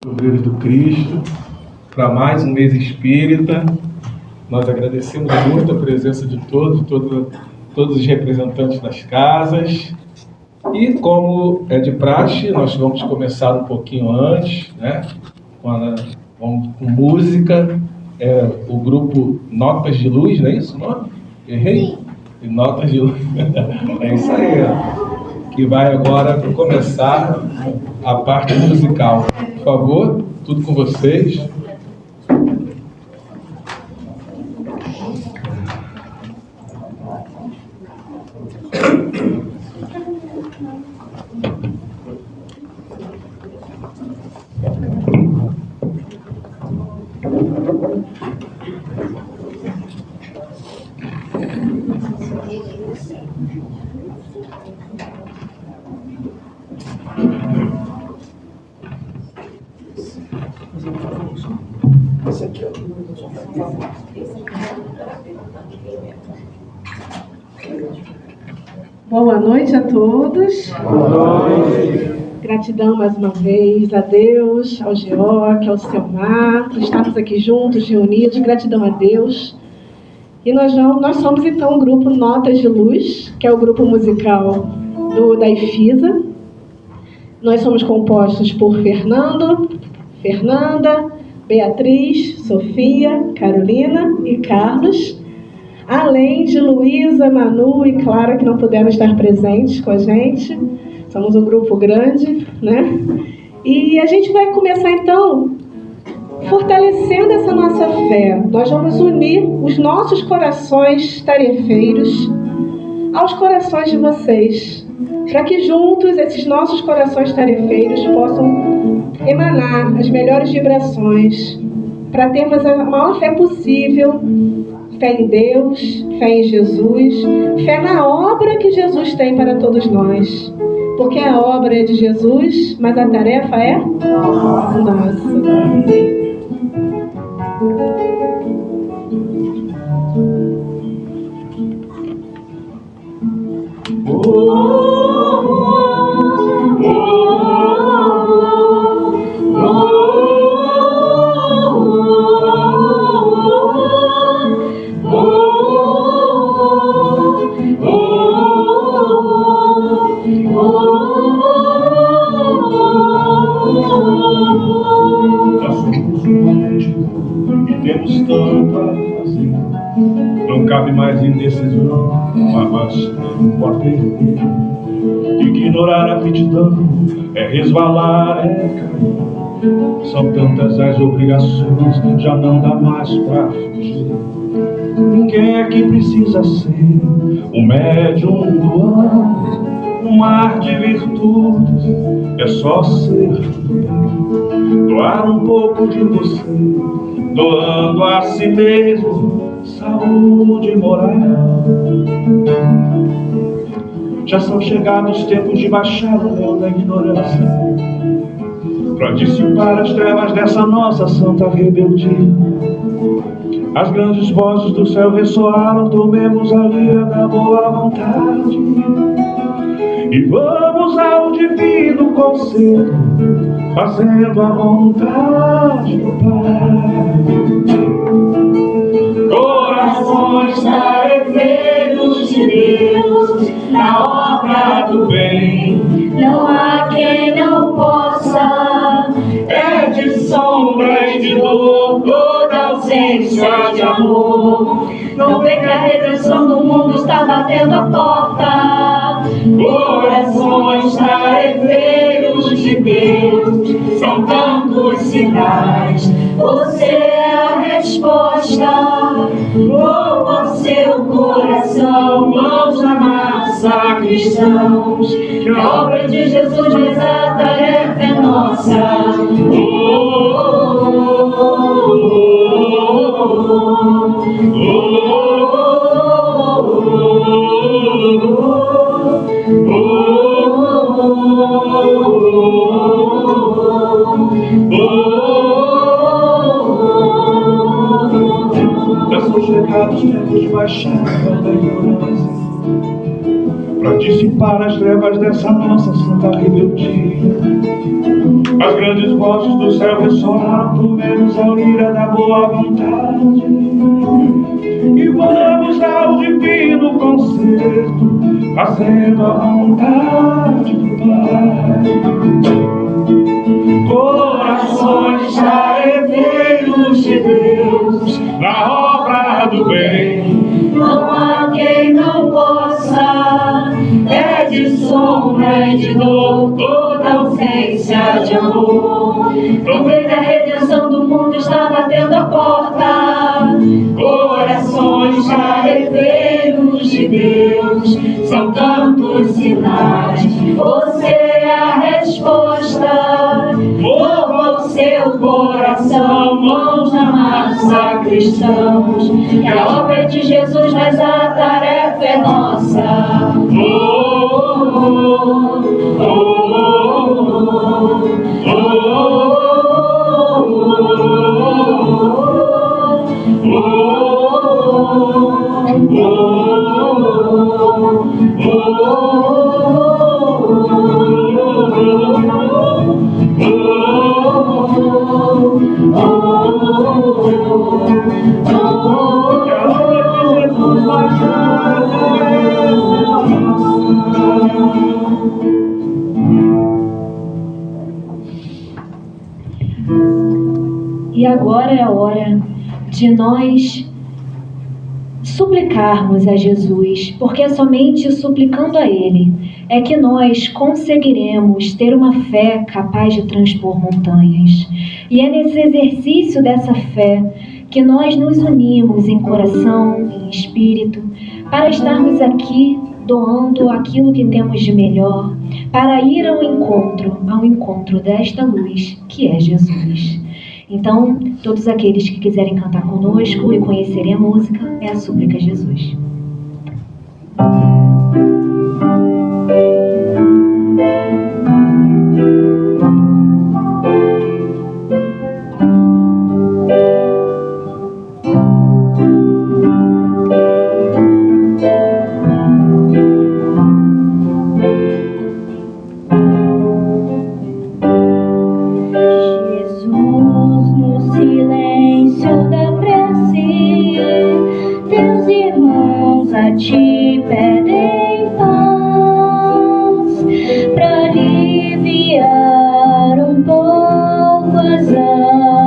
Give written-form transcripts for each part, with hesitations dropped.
Obreiros do Cristo, para mais um mês espírita. Nós agradecemos muito a presença de todos os representantes das casas. E como é de praxe, nós vamos começar um pouquinho antes, né? Com música, o grupo Notas de Luz, não é isso o nome? Errei? Notas de Luz. É isso aí, que vai agora começar a parte musical. Por favor, tudo com vocês. Boa noite a todos. Boa noite. Gratidão mais uma vez a Deus, ao Georg, ao Selmar, por estarmos aqui juntos, reunidos. Gratidão a Deus. E nós somos então o grupo Notas de Luz, que é o grupo musical da IFISA. Nós somos compostos por Fernando, Fernanda, Beatriz, Sofia, Carolina e Carlos, além de Luísa, Manu e Clara, que não puderam estar presentes com a gente. Somos um grupo grande, né? E a gente vai começar então fortalecendo essa nossa fé. Nós vamos unir os nossos corações tarefeiros aos corações de vocês, para que juntos esses nossos corações tarefeiros possam emanar as melhores vibrações, para termos a maior fé possível. Fé em Deus, fé em Jesus, fé na obra que Jesus tem para todos nós. Porque a obra é de Jesus, mas a tarefa é nossa. Não cabe mais indecisão, mas tempo a perder. Ignorar a aptidão é resvalar, é cair. São tantas as obrigações, já não dá mais pra fugir. Ninguém aqui precisa ser o médium do ano. Um mar de virtudes é só ser do bem. Doar um pouco de você, doando a si mesmo saúde moral. Já são chegados os tempos de baixar o véu da ignorância, para dissipar as trevas dessa nossa santa rebeldia. As grandes vozes do céu ressoaram, tomemos a lira da boa vontade e vamos ao divino conselho, fazendo a vontade do Pai. Corações tarefeiros de Deus, na obra do bem, não há quem não possa. É de sombra e de dor, toda ausência de amor. Não vê que a redenção do mundo está batendo a porta. Corações tarefeiros de Deus, são tantos sinais, você é a resposta. Voa seu coração, mãos na massa, cristãos, que a obra de Jesus, mas a tarefa é nossa. Já são chegados os tempos de baixar a véu da ignorância, para dissipar as trevas dessa nossa santa rebeldia. As grandes vozes do céu ressoaram por menos a ira da boa vontade. E vamos ao divino concerto, fazendo a vontade do Pai. Corações herdeiros de Deus, na obra do bem, não há quem não possa. É de sombra e de dor, toda ausência de amor. Provei da redenção do mundo, está batendo a porta. Corações herdeiros de Deus, são tantos sinais. Você é a resposta. Mova o seu coração, mãos na massa, cristãos. Que a obra é de Jesus, mas a tarefa é nossa. E agora é a hora de nós suplicarmos a Jesus, porque é somente suplicando a Ele é que nós conseguiremos ter uma fé capaz de transpor montanhas. E é nesse exercício dessa fé que nós nos unimos em coração, em espírito, para estarmos aqui doando aquilo que temos de melhor, para ir ao encontro desta luz que é Jesus. Então, todos aqueles que quiserem cantar conosco e conhecerem a música, é a súplica a Jesus. Te pedem paz pra aliviar um pouco as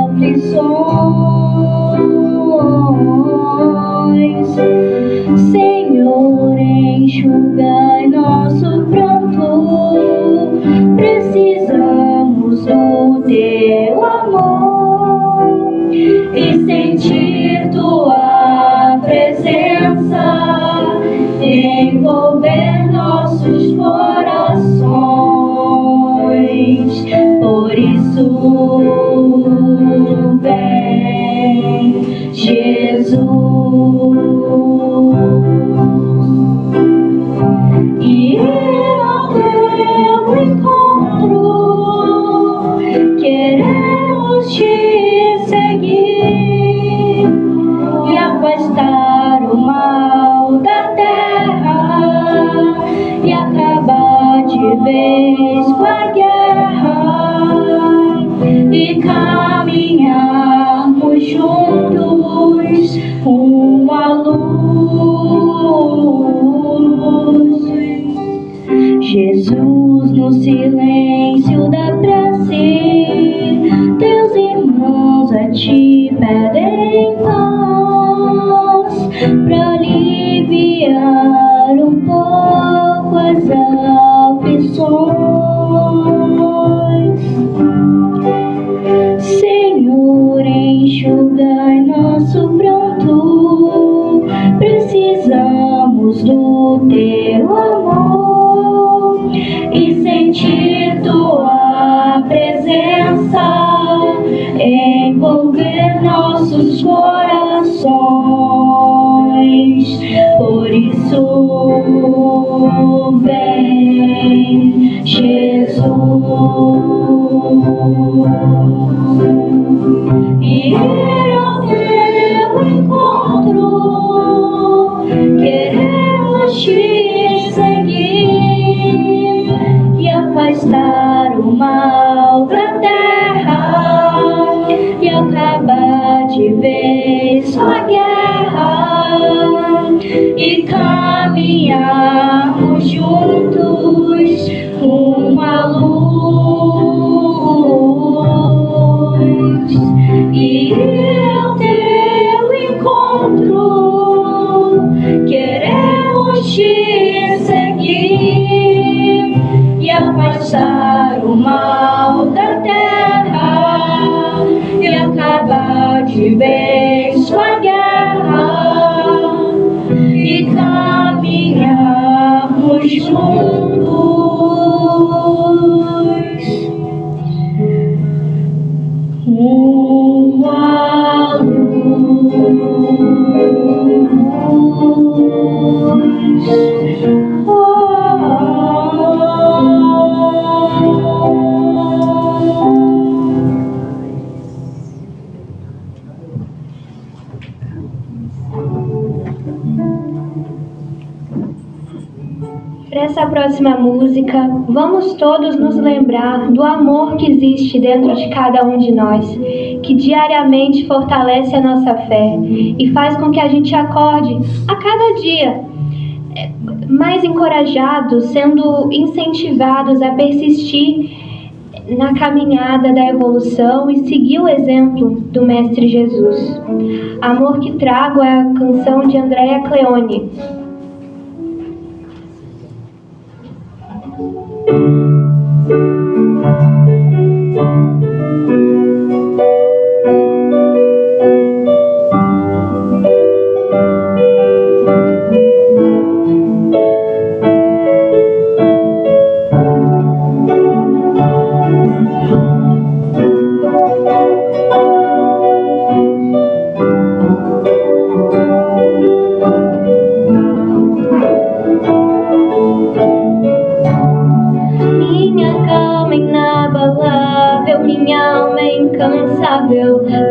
aflições. Senhor, enxugai nosso pranto, precisamos do teu amor e sentir tua presença envolver nossos corações. Por isso vem Jesus e ir ao teu encontro. Queremos te seguir e afastar o mal da terra e acabar de vez com a guerra e caminharmos juntos rumo à luz. Jesus, no silêncio da prece, teus irmãos a ti pedem paz pra aliviar um pouco as aflições. Senhor, enxugai nosso pranto, precisamos do teu amor e sentir tua presença envolver nossos corações. Por isso vem Jesus e ir ao teu encontro. Queremos te seguir e afastar o mal da terra Uma Para essa próxima música, vamos todos nos lembrar do amor que existe dentro de cada um de nós, que diariamente fortalece a nossa fé e faz com que a gente acorde a cada dia mais encorajados, sendo incentivados a persistir na caminhada da evolução e seguir o exemplo do Mestre Jesus. Amor que Trago é a canção de Andréa Cleone.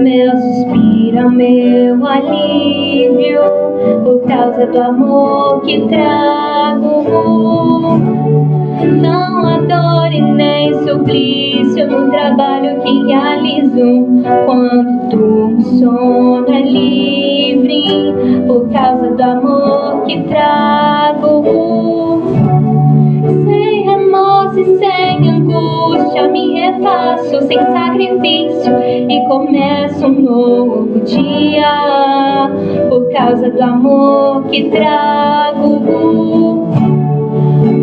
Meu suspiro, meu alívio, por causa do amor que trago. Não há dor e nem suplício no trabalho que realizo. Quando durmo, sono é livre, por causa do amor que trago. Sem remorso e sem angústia, me refaço sem sacrifício e começo um novo dia, por causa do amor que trago.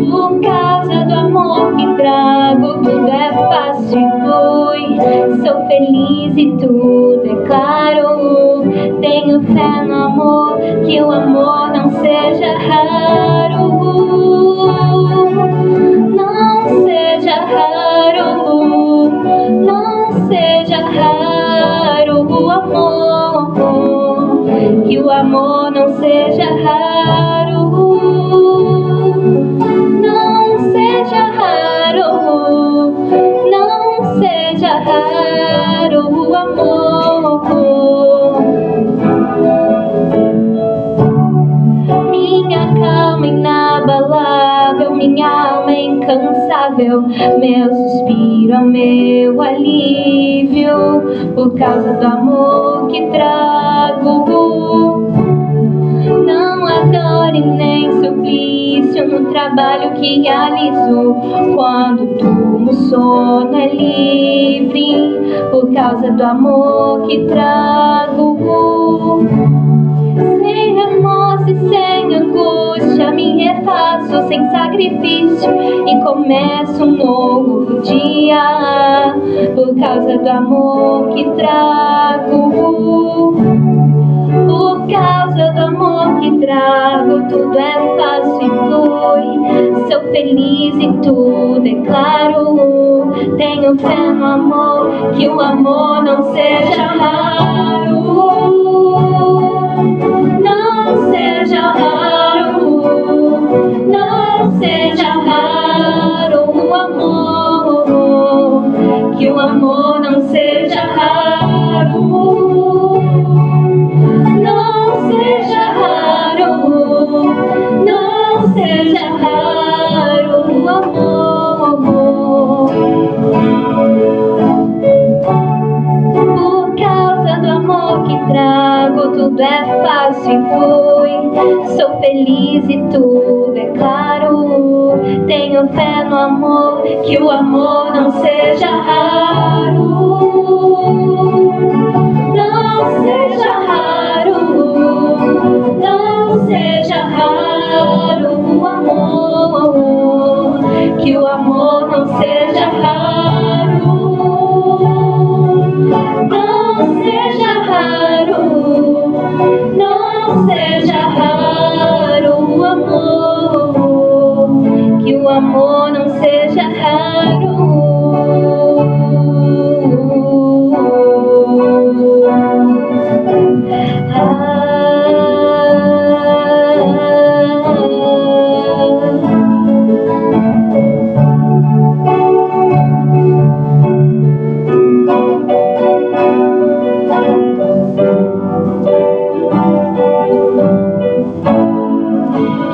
Por causa do amor que trago, tudo é fácil e flui. Sou feliz e tudo é claro. Tenho fé no amor, que o amor não seja raro. Não seja raro, não seja raro o amor, que o amor não seja raro, não seja raro, não seja raro o amor. Minha calma inabalável, minha alma incansável, meu suspiro, meu alívio, por causa do amor que trago. Não há dor e nem suplício no trabalho que realizo. Quando durmo, sono é livre, por causa do amor que trago. Sem remorso e sem angústia, me refaço sem sacrifício e começo um novo dia, por causa do amor que trago. Por causa do amor que trago, tudo é fácil e flui. Sou feliz e tudo é claro. Tenho fé no amor, que o amor não seja raro. Não seja raro, não seja raro o amor, que o amor não seja raro, não seja raro, não seja raro o amor. Por causa do amor que trago, tudo é fácil e flui. Sou feliz e tudo é claro. Tenho fé no amor, que o amor não seja raro. Não seja raro, não seja raro o amor, que o amor não seja raro. Não seja raro, não seja raro o amor, que o amor amor não seja raro.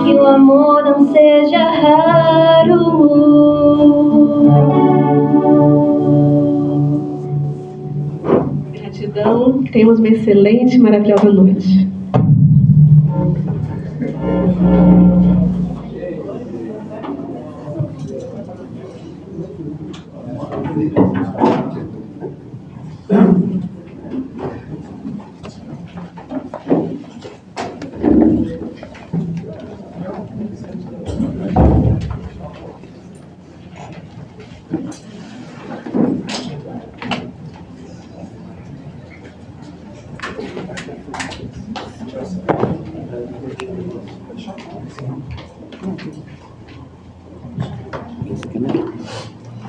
Que o amor não seja raro. Gratidão, que tenhamos uma excelente e maravilhosa noite.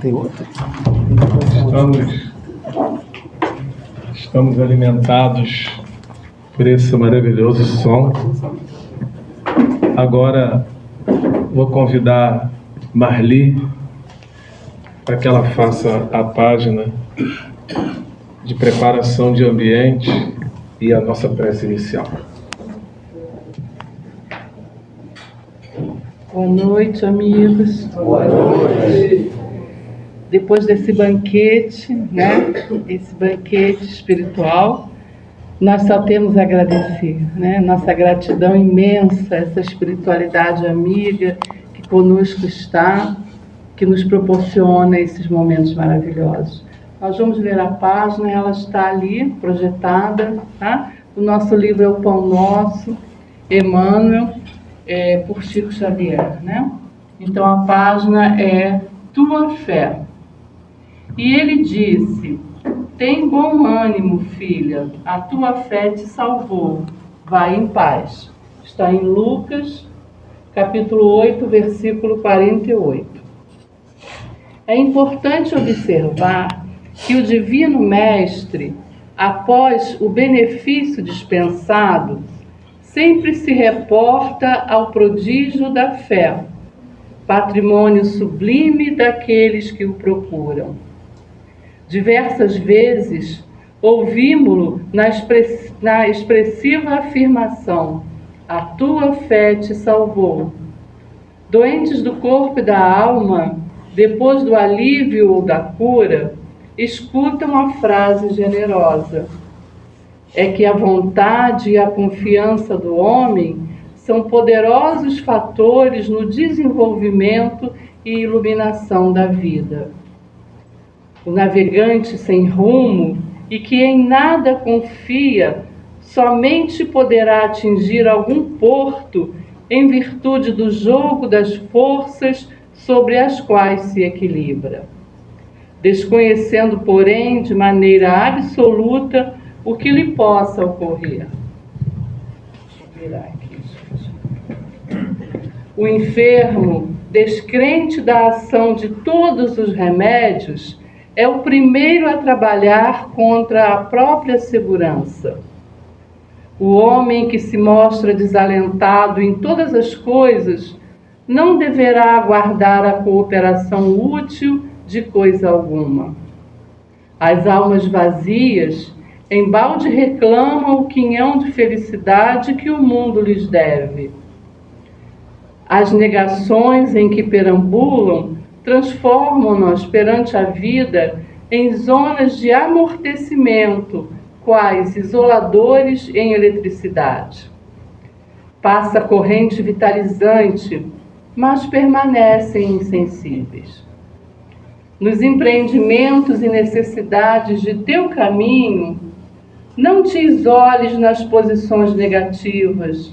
Tem outro? Estamos alimentados por esse maravilhoso som. Agora vou convidar Marli para que ela faça a página de preparação de ambiente e a nossa prece inicial. Boa noite, amigos. Boa noite. Depois desse banquete, né? Esse banquete espiritual, nós só temos a agradecer, né? Nossa gratidão imensa a essa espiritualidade amiga que conosco está, que nos proporciona esses momentos maravilhosos. Nós vamos ler a página, ela está ali projetada, tá? O nosso livro é O Pão Nosso, Emmanuel, por Chico Xavier, né? Então a página é Tua Fé. E ele disse: tem bom ânimo, filha, a tua fé te salvou, vai em paz. Está em Lucas, capítulo 8, versículo 48. É importante observar que o Divino Mestre, após o benefício dispensado, sempre se reporta ao prodígio da fé, patrimônio sublime daqueles que o procuram. Diversas vezes ouvimo-lo na expressiva afirmação: a tua fé te salvou. Doentes do corpo e da alma, depois do alívio ou da cura, escutam a frase generosa: é que a vontade e a confiança do homem são poderosos fatores no desenvolvimento e iluminação da vida. O navegante sem rumo e que em nada confia somente poderá atingir algum porto em virtude do jogo das forças sobre as quais se equilibra, desconhecendo, porém, de maneira absoluta o que lhe possa ocorrer. Vou virar aqui. O enfermo, descrente da ação de todos os remédios, é o primeiro a trabalhar contra a própria segurança. O homem que se mostra desalentado em todas as coisas não deverá aguardar a cooperação útil de coisa alguma. As almas vazias embalde reclamam o quinhão de felicidade que o mundo lhes deve. As negações em que perambulam transformam-nos perante a vida em zonas de amortecimento, quais isoladores em eletricidade. Passa corrente vitalizante, mas permanecem insensíveis. Nos empreendimentos e necessidades de teu caminho, não te isoles nas posições negativas.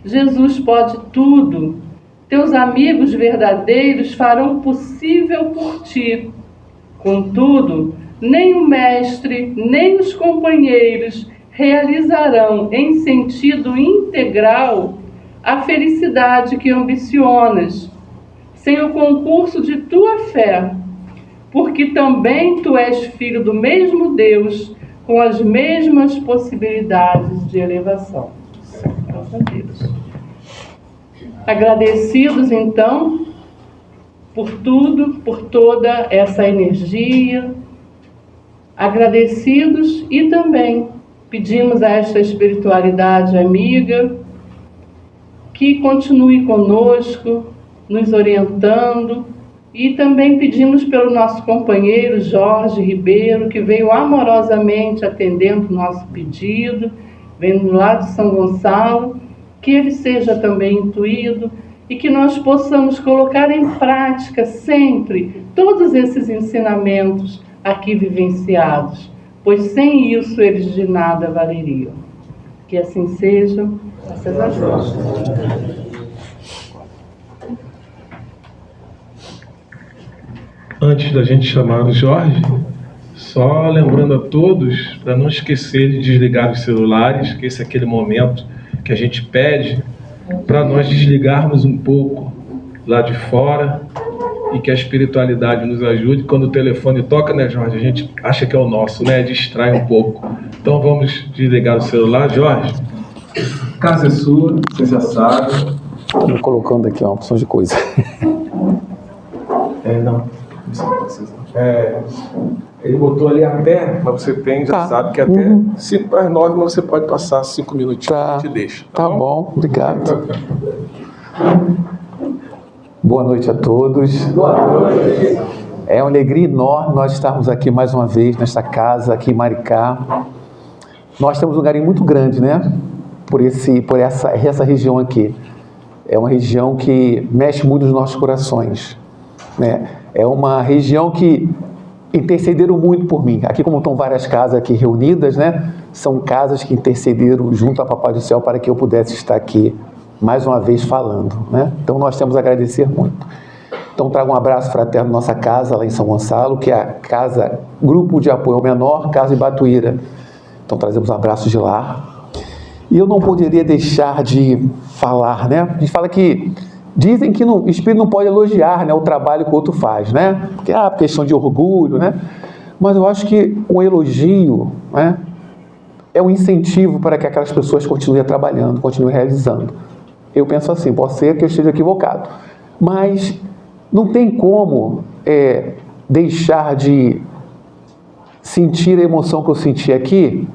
Jesus pode tudo. Teus amigos verdadeiros farão o possível por ti. Contudo, nem o mestre, nem os companheiros realizarão em sentido integral a felicidade que ambicionas, sem o concurso de tua fé, porque também tu és filho do mesmo Deus, com as mesmas possibilidades de elevação. Graças a Deus. Agradecidos, então, por tudo, por toda essa energia, agradecidos, e também pedimos a esta espiritualidade amiga que continue conosco, nos orientando, e também pedimos pelo nosso companheiro Jorge Ribeiro, que veio amorosamente atendendo o nosso pedido, vendo lá de São Gonçalo, que ele seja também intuído e que nós possamos colocar em prática sempre todos esses ensinamentos aqui vivenciados, pois sem isso eles de nada valeriam. Que assim seja, graças a Deus. Antes da gente chamar o Jorge, só lembrando a todos, para não esquecer de desligar os celulares, que esse é aquele momento que a gente pede para nós desligarmos um pouco lá de fora e que a espiritualidade nos ajude. Quando o telefone toca, né, Jorge, a gente acha que é o nosso, né? Distrai um pouco. Então vamos desligar o celular. Jorge, a casa é sua, você já sabe. Estou colocando aqui uma opção de coisa. Ele botou ali até, mas você tem, já sabe que até 5 para as 9, mas você pode passar 5 minutinhos, Tá. te deixa. Tá bom, obrigado. Boa noite a todos. Boa noite. É uma alegria enorme nós estarmos aqui mais uma vez nesta casa aqui em Maricá. Nós temos um carinho muito grande, né? Por essa região aqui. É uma região que mexe muito nos nossos corações, né? É uma região que intercederam muito por mim. Aqui, como estão várias casas aqui reunidas, né? São casas que intercederam junto a Papai do Céu para que eu pudesse estar aqui mais uma vez falando, né? Então nós temos a agradecer muito. Então trago um abraço fraterno à nossa casa lá em São Gonçalo, que é a casa Grupo de Apoio ao Menor, Casa Ibatuíra. Então trazemos um abraço de lá. E eu não poderia deixar de falar, né? A gente fala que dizem que o espírito não pode elogiar, né, o trabalho que o outro faz, né? Porque questão de orgulho, né? Mas eu acho que o elogio, né, é um incentivo para que aquelas pessoas continuem trabalhando, continuem realizando. Eu penso assim, pode ser que eu esteja equivocado, mas não tem como deixar de sentir a emoção que eu senti aqui,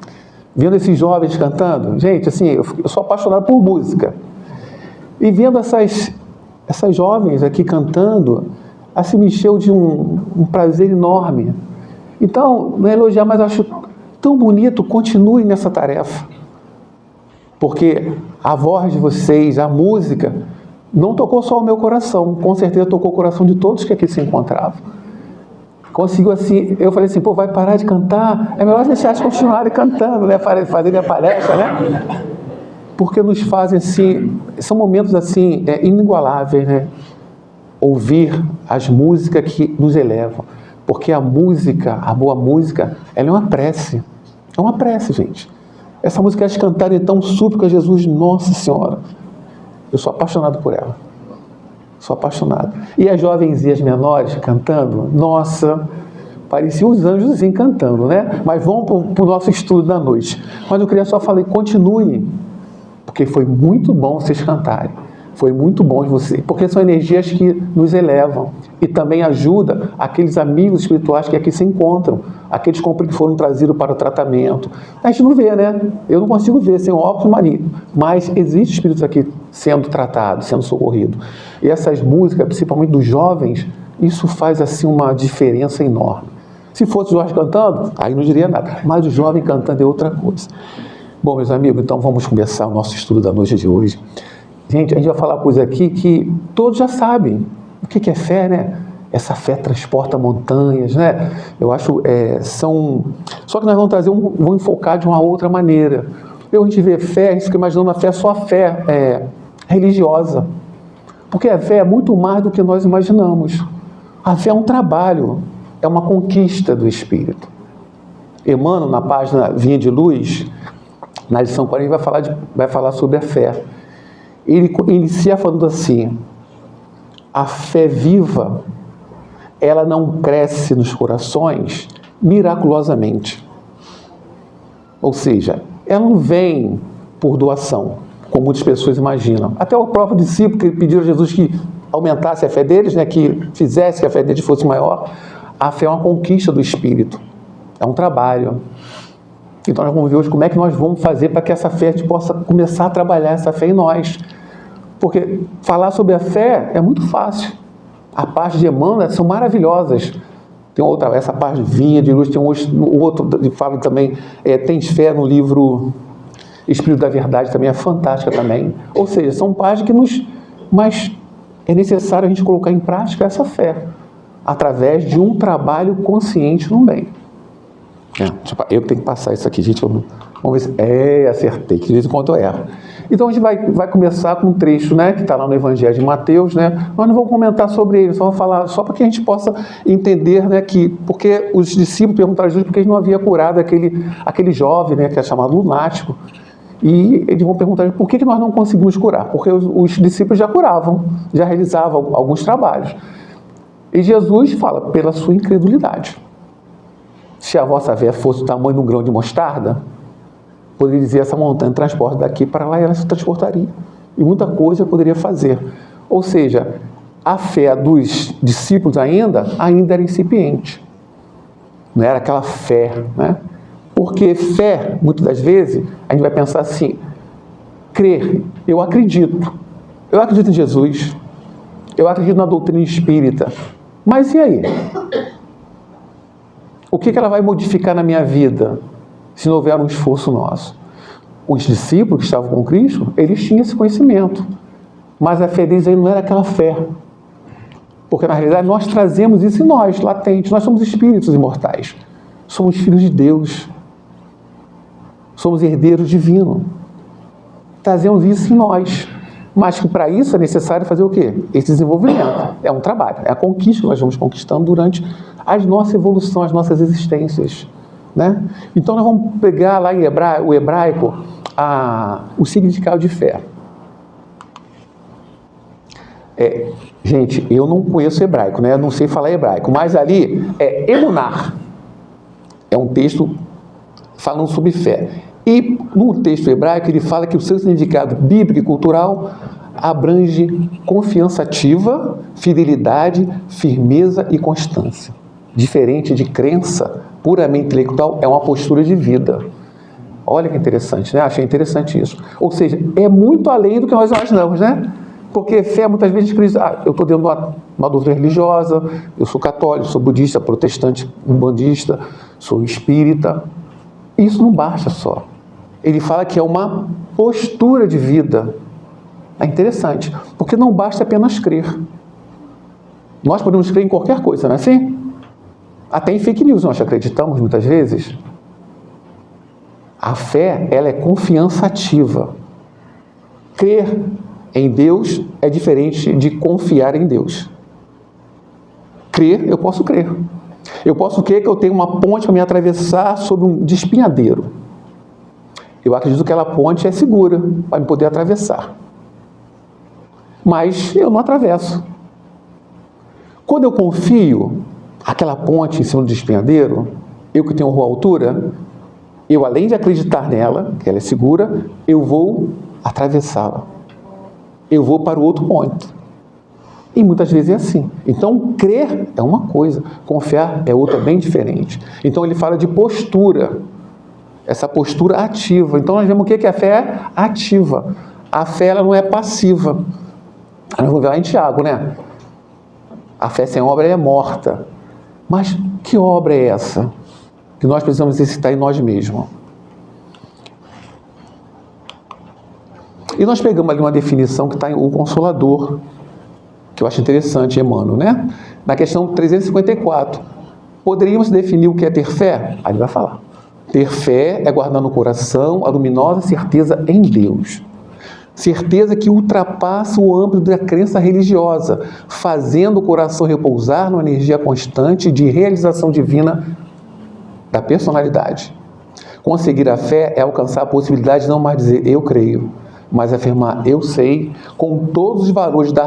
vendo esses jovens cantando. Gente, assim, eu sou apaixonado por música. E vendo essas jovens aqui cantando, assim, me encheu de um prazer enorme. Então, não é elogiar, mas eu acho tão bonito, continue nessa tarefa. Porque a voz de vocês, a música, não tocou só o meu coração, com certeza tocou o coração de todos que aqui se encontravam. Conseguiu assim, eu falei assim, pô, vai parar de cantar? É melhor deixar eles continuarem cantando, né? Fazerem a palestra, né? Porque nos fazem assim, são momentos assim, inigualáveis, né? Ouvir as músicas que nos elevam. Porque a música, a boa música, ela é uma prece. É uma prece, gente. Essa música eles cantaram então súplica a Jesus, Nossa Senhora. Eu sou apaixonado por ela. Sou apaixonado. E as jovens e as menores cantando, nossa, pareciam os anjos cantando, né? Mas vamos para o nosso estudo da noite. Mas eu queria só falar, continue, porque foi muito bom vocês cantarem. Foi muito bom de vocês, porque são energias que nos elevam e também ajuda aqueles amigos espirituais que aqui se encontram, aqueles que foram trazidos para o tratamento. A gente não vê, né? Eu não consigo ver sem o óculos maligno, mas existem espíritos aqui sendo tratados, sendo socorridos. E essas músicas, principalmente dos jovens, isso faz assim uma diferença enorme. Se fosse o Jorge cantando, aí não diria nada, mas o jovem cantando é outra coisa. Bom, meus amigos, então vamos começar o nosso estudo da noite de hoje. Gente, a gente vai falar coisa aqui que todos já sabem. O que é fé, né? Essa fé transporta montanhas, né? Eu acho, Só que nós vamos trazer, vamos enfocar de uma outra maneira. A gente vê fé, a gente fica imaginando a fé, só a fé religiosa. Porque a fé é muito mais do que nós imaginamos. A fé é um trabalho, é uma conquista do Espírito. Emmanuel, na página Vinha de Luz, na lição 40, vai falar sobre a fé. Ele inicia falando assim: a fé viva, ela não cresce nos corações miraculosamente. Ou seja, ela não vem por doação, como muitas pessoas imaginam. Até o próprio discípulo que pediu a Jesus que aumentasse a fé deles, né, que fizesse que a fé deles fosse maior. A fé é uma conquista do Espírito, é um trabalho. Então nós vamos ver hoje como é que nós vamos fazer para que essa fé, a gente possa começar a trabalhar essa fé em nós. Porque falar sobre a fé é muito fácil. A parte de Emmanuel são maravilhosas. Tem outra, essa parte de Vinha, de Luz, tem um outro que fala também, Tens Fé, no livro Espírito da Verdade, também é fantástica também. Ou seja, são páginas que mas é necessário a gente colocar em prática essa fé, através de um trabalho consciente no bem. Eu que tenho que passar isso aqui, gente. Vamos ver se... acertei, que de vez em quando eu erro. Então a gente vai começar com um trecho, né, que está lá no Evangelho de Mateus, né? Nós não vamos comentar sobre ele, só vou falar, só para que a gente possa entender, né, porque os discípulos perguntaram a Jesus porque ele não havia curado aquele jovem, né, que é chamado lunático. E eles vão perguntar por que nós não conseguimos curar? Porque os discípulos já curavam, já realizavam alguns trabalhos. E Jesus fala, pela sua incredulidade. Se a vossa fé fosse o tamanho de um grão de mostarda, poderia dizer essa montanha transporta daqui para lá e ela se transportaria. E muita coisa poderia fazer. Ou seja, a fé dos discípulos ainda era incipiente. Não era aquela fé, né? Porque fé, muitas das vezes, a gente vai pensar assim, crer, eu acredito em Jesus, eu acredito na doutrina espírita, mas e aí? O que ela vai modificar na minha vida se não houver um esforço nosso? Os discípulos que estavam com Cristo, eles tinham esse conhecimento, mas a fé deles ainda não era aquela fé, porque na realidade nós trazemos isso em nós, latente, nós somos espíritos imortais, somos filhos de Deus, somos herdeiros divinos, trazemos isso em nós, mas que para isso é necessário fazer o quê? Esse desenvolvimento, é um trabalho, é a conquista que nós vamos conquistando durante a nossa evolução, as nossas existências, né? Então nós vamos pegar lá em o hebraico o significado de fé. Gente, eu não conheço hebraico, né? Eu não sei falar hebraico, mas ali é emunar, é um texto falando sobre fé. E no texto hebraico ele fala que o seu significado bíblico e cultural abrange confiança ativa, fidelidade, firmeza e constância. Diferente de crença puramente intelectual, é uma postura de vida. Olha que interessante, né? Achei interessante isso. Ou seja, é muito além do que nós imaginamos, né? Porque fé, muitas vezes, eu estou dentro de uma doutrina religiosa, eu sou católico, sou budista, protestante, umbandista, sou espírita. Isso não basta só. Ele fala que é uma postura de vida. É interessante, porque não basta apenas crer. Nós podemos crer em qualquer coisa, não é assim? Até em fake news nós acreditamos muitas vezes. A fé, ela é confiança ativa. Crer em Deus é diferente de confiar em Deus. Crer, eu posso crer. Eu posso crer que eu tenho uma ponte para me atravessar sobre um despenhadeiro. Eu acredito que aquela ponte é segura para me poder atravessar. Mas eu não atravesso. Quando eu confio aquela ponte em cima do despenhadeiro, eu que tenho uma altura, eu além de acreditar nela, que ela é segura, eu vou atravessá-la. Eu vou para o outro ponto. E muitas vezes é assim. Então, crer é uma coisa, confiar é outra bem diferente. Então, ele fala de postura, essa postura ativa. Então, nós vemos o que a fé é ativa. A fé ela não é passiva. Nós vamos ver lá em Tiago, né? A fé sem obra é morta. Mas que obra é essa? Que nós precisamos exercitar em nós mesmos. E nós pegamos ali uma definição que está em O Consolador, que eu acho interessante, Emmanuel, né? Na questão 354. Poderíamos definir o que é ter fé? Aí ele vai falar. Ter fé é guardar no coração a luminosa certeza em Deus. Certeza que ultrapassa o âmbito da crença religiosa, fazendo o coração repousar numa energia constante de realização divina da personalidade. Conseguir a fé é alcançar a possibilidade de não mais dizer eu creio, mas afirmar eu sei, com todos os valores da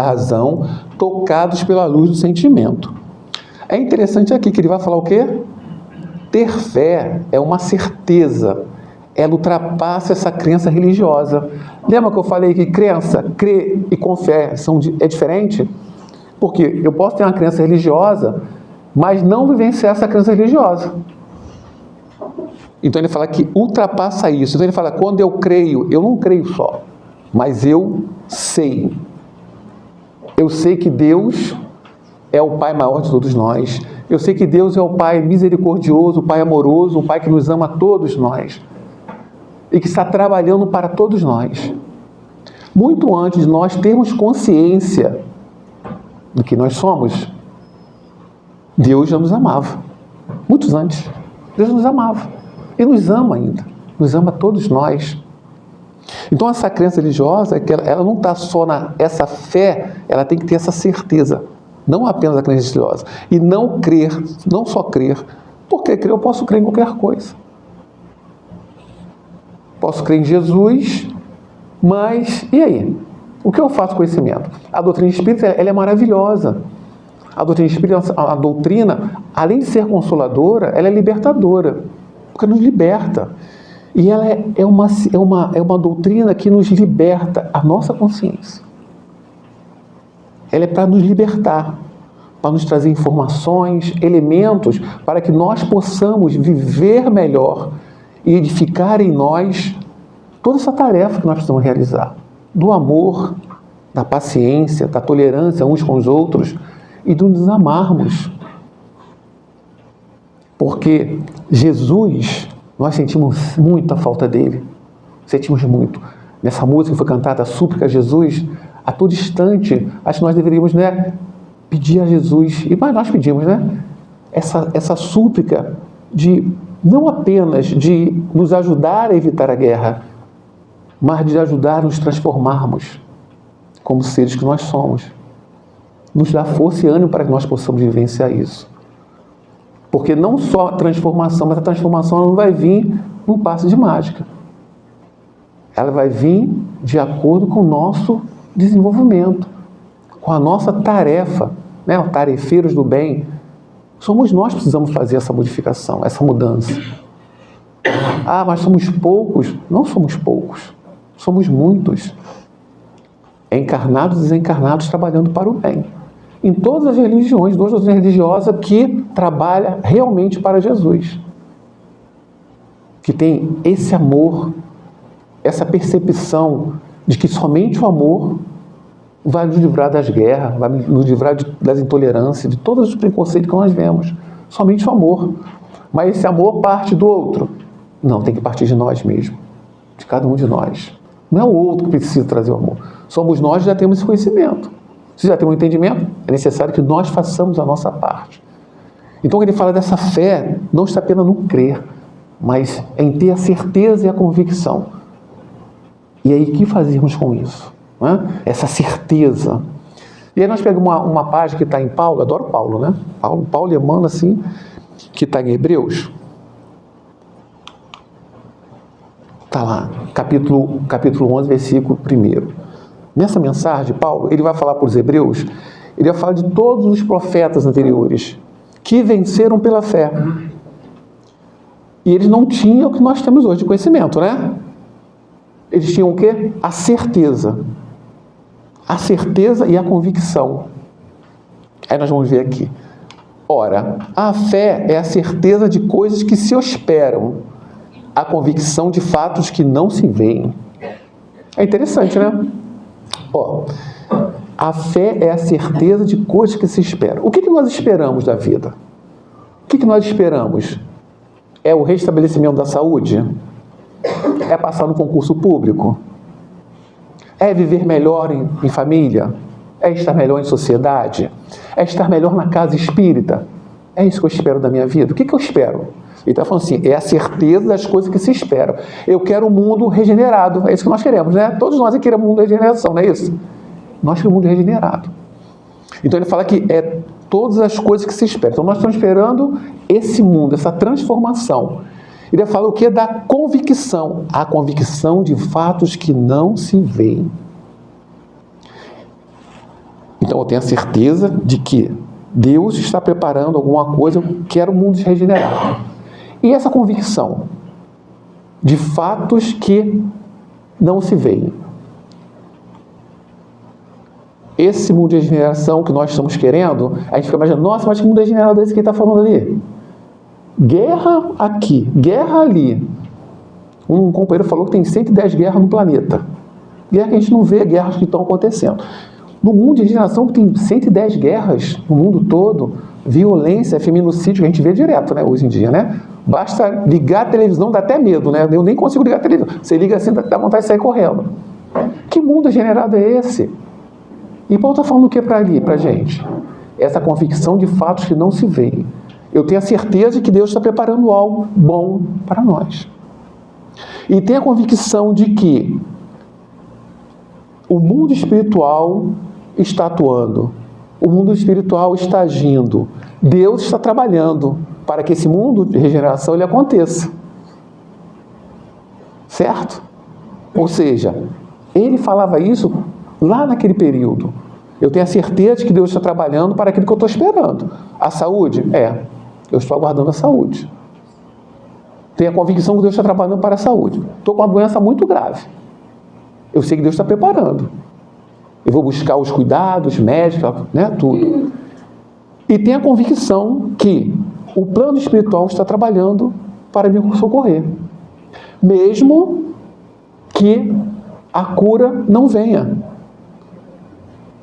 razão tocados pela luz do sentimento. É interessante aqui que ele vai falar o quê? Ter fé é uma certeza, ela ultrapassa essa crença religiosa. Lembra que eu falei que crença, crer e com fé é diferente? Porque eu posso ter uma crença religiosa, mas não vivenciar essa crença religiosa. Então ele fala que ultrapassa isso. Então ele fala, quando eu creio, eu não creio só, mas eu sei. Eu sei que Deus é o Pai maior de todos nós. Eu sei que Deus é o Pai misericordioso, o Pai amoroso, o Pai que nos ama a todos nós. E que está trabalhando para todos nós. Muito antes de nós termos consciência do que nós somos, Deus já nos amava. Muitos antes. Deus nos amava. E nos ama ainda. Nos ama a todos nós. Então essa crença religiosa, ela não está só essa fé, ela tem que ter essa certeza. Não apenas a crença religiosa. E não crer, não só crer. Porque crer, eu posso crer em qualquer coisa. Posso crer em Jesus, mas e aí? O que eu faço com conhecimento? A doutrina espírita, ela é maravilhosa. A doutrina espírita, a doutrina, além de ser consoladora, ela é libertadora, porque nos liberta. E ela é uma doutrina que nos liberta a nossa consciência. Ela é para nos libertar, para nos trazer informações, elementos, para que nós possamos viver melhor e edificar em nós toda essa tarefa que nós precisamos realizar. Do amor, da paciência, da tolerância uns com os outros e do nos amarmos. Porque Jesus, nós sentimos muito a falta dele. Sentimos muito. Nessa música que foi cantada, a súplica a Jesus, a todo instante, acho que nós deveríamos, pedir a Jesus, e mas nós pedimos, essa súplica de não apenas de nos ajudar a evitar a guerra, mas de ajudar a nos transformarmos como seres que nós somos. Nos dá força e ânimo para que nós possamos vivenciar isso. Porque não só a transformação, mas a transformação não vai vir num passe de mágica. Ela vai vir de acordo com o nosso desenvolvimento, com a nossa tarefa, tarefeiros do bem. Somos nós que precisamos fazer essa modificação, essa mudança. Ah, mas somos poucos? Não somos poucos. Somos muitos. Encarnados e desencarnados trabalhando para o bem. Em todas as religiões, duas doutrinas religiosas que trabalham realmente para Jesus. Que tem esse amor, essa percepção de que somente o amor vai nos livrar das guerras, vai nos livrar das intolerâncias, de todos os preconceitos que nós vemos. Somente o amor. Mas esse amor parte do outro? Não, tem que partir de nós mesmos. De cada um de nós. Não é o outro que precisa trazer o amor. Somos nós que já temos esse conhecimento. Se já temos um entendimento, é necessário que nós façamos a nossa parte. Então, quando ele fala dessa fé, não está apenas no crer, mas em ter a certeza e a convicção. E aí, o que fazermos com isso? Essa certeza. E aí nós pegamos uma página que está em Paulo, adoro Paulo, Paulo Emmanuel, assim, que está em Hebreus. Está lá, capítulo 11, versículo 1. Nessa mensagem, Paulo, ele vai falar para os hebreus, ele vai falar de todos os profetas anteriores que venceram pela fé. E eles não tinham o que nós temos hoje de conhecimento, Eles tinham o quê? A certeza. A certeza e a convicção. Aí nós vamos ver aqui. Ora, a fé é a certeza de coisas que se esperam, a convicção de fatos que não se veem. É interessante, a fé é a certeza de coisas que se esperam. O que nós esperamos da vida? O que nós esperamos? É o restabelecimento da saúde? É passar no concurso público? É viver melhor em família? É estar melhor em sociedade? É estar melhor na casa espírita? É isso que eu espero da minha vida? O que eu espero? Ele está falando assim, é a certeza das coisas que se esperam. Eu quero um mundo regenerado. É isso que nós queremos, Todos nós aqui queremos um mundo de regeneração, não é isso? Nós queremos um mundo regenerado. Então ele fala que é todas as coisas que se esperam. Então nós estamos esperando esse mundo, essa transformação. Ele fala o que? Da convicção. A convicção de fatos que não se veem. Então eu tenho a certeza de que Deus está preparando alguma coisa, eu quero o mundo regenerado. E essa convicção de fatos que não se veem. Esse mundo de regeneração que nós estamos querendo, a gente fica imaginando, nossa, mas que mundo regenerado é esse que ele está falando ali? Guerra aqui, guerra ali. Um companheiro falou que tem 110 guerras no planeta. Guerra que a gente não vê, guerras que estão acontecendo. No mundo de regeneração, que tem 110 guerras no mundo todo, violência, feminicídio, que a gente vê direto, né, hoje em dia, né? Basta ligar a televisão, dá até medo, né? Eu nem consigo ligar a televisão. Você liga assim, dá vontade de sair correndo. Que mundo regenerado é esse? E Paulo está falando o que para ali, para a gente? Essa convicção de fatos que não se veem. Eu tenho a certeza de que Deus está preparando algo bom para nós. E tenho a convicção de que o mundo espiritual está atuando. O mundo espiritual está agindo. Deus está trabalhando para que esse mundo de regeneração ele aconteça. Certo? Ou seja, ele falava isso lá naquele período. Eu tenho a certeza de que Deus está trabalhando para aquilo que eu estou esperando. A saúde? Eu estou aguardando a saúde. Tenho a convicção que Deus está trabalhando para a saúde. Estou com uma doença muito grave. Eu sei que Deus está preparando. Eu vou buscar os cuidados médicos, né, tudo. E tenho a convicção que o plano espiritual está trabalhando para me socorrer. Mesmo que a cura não venha.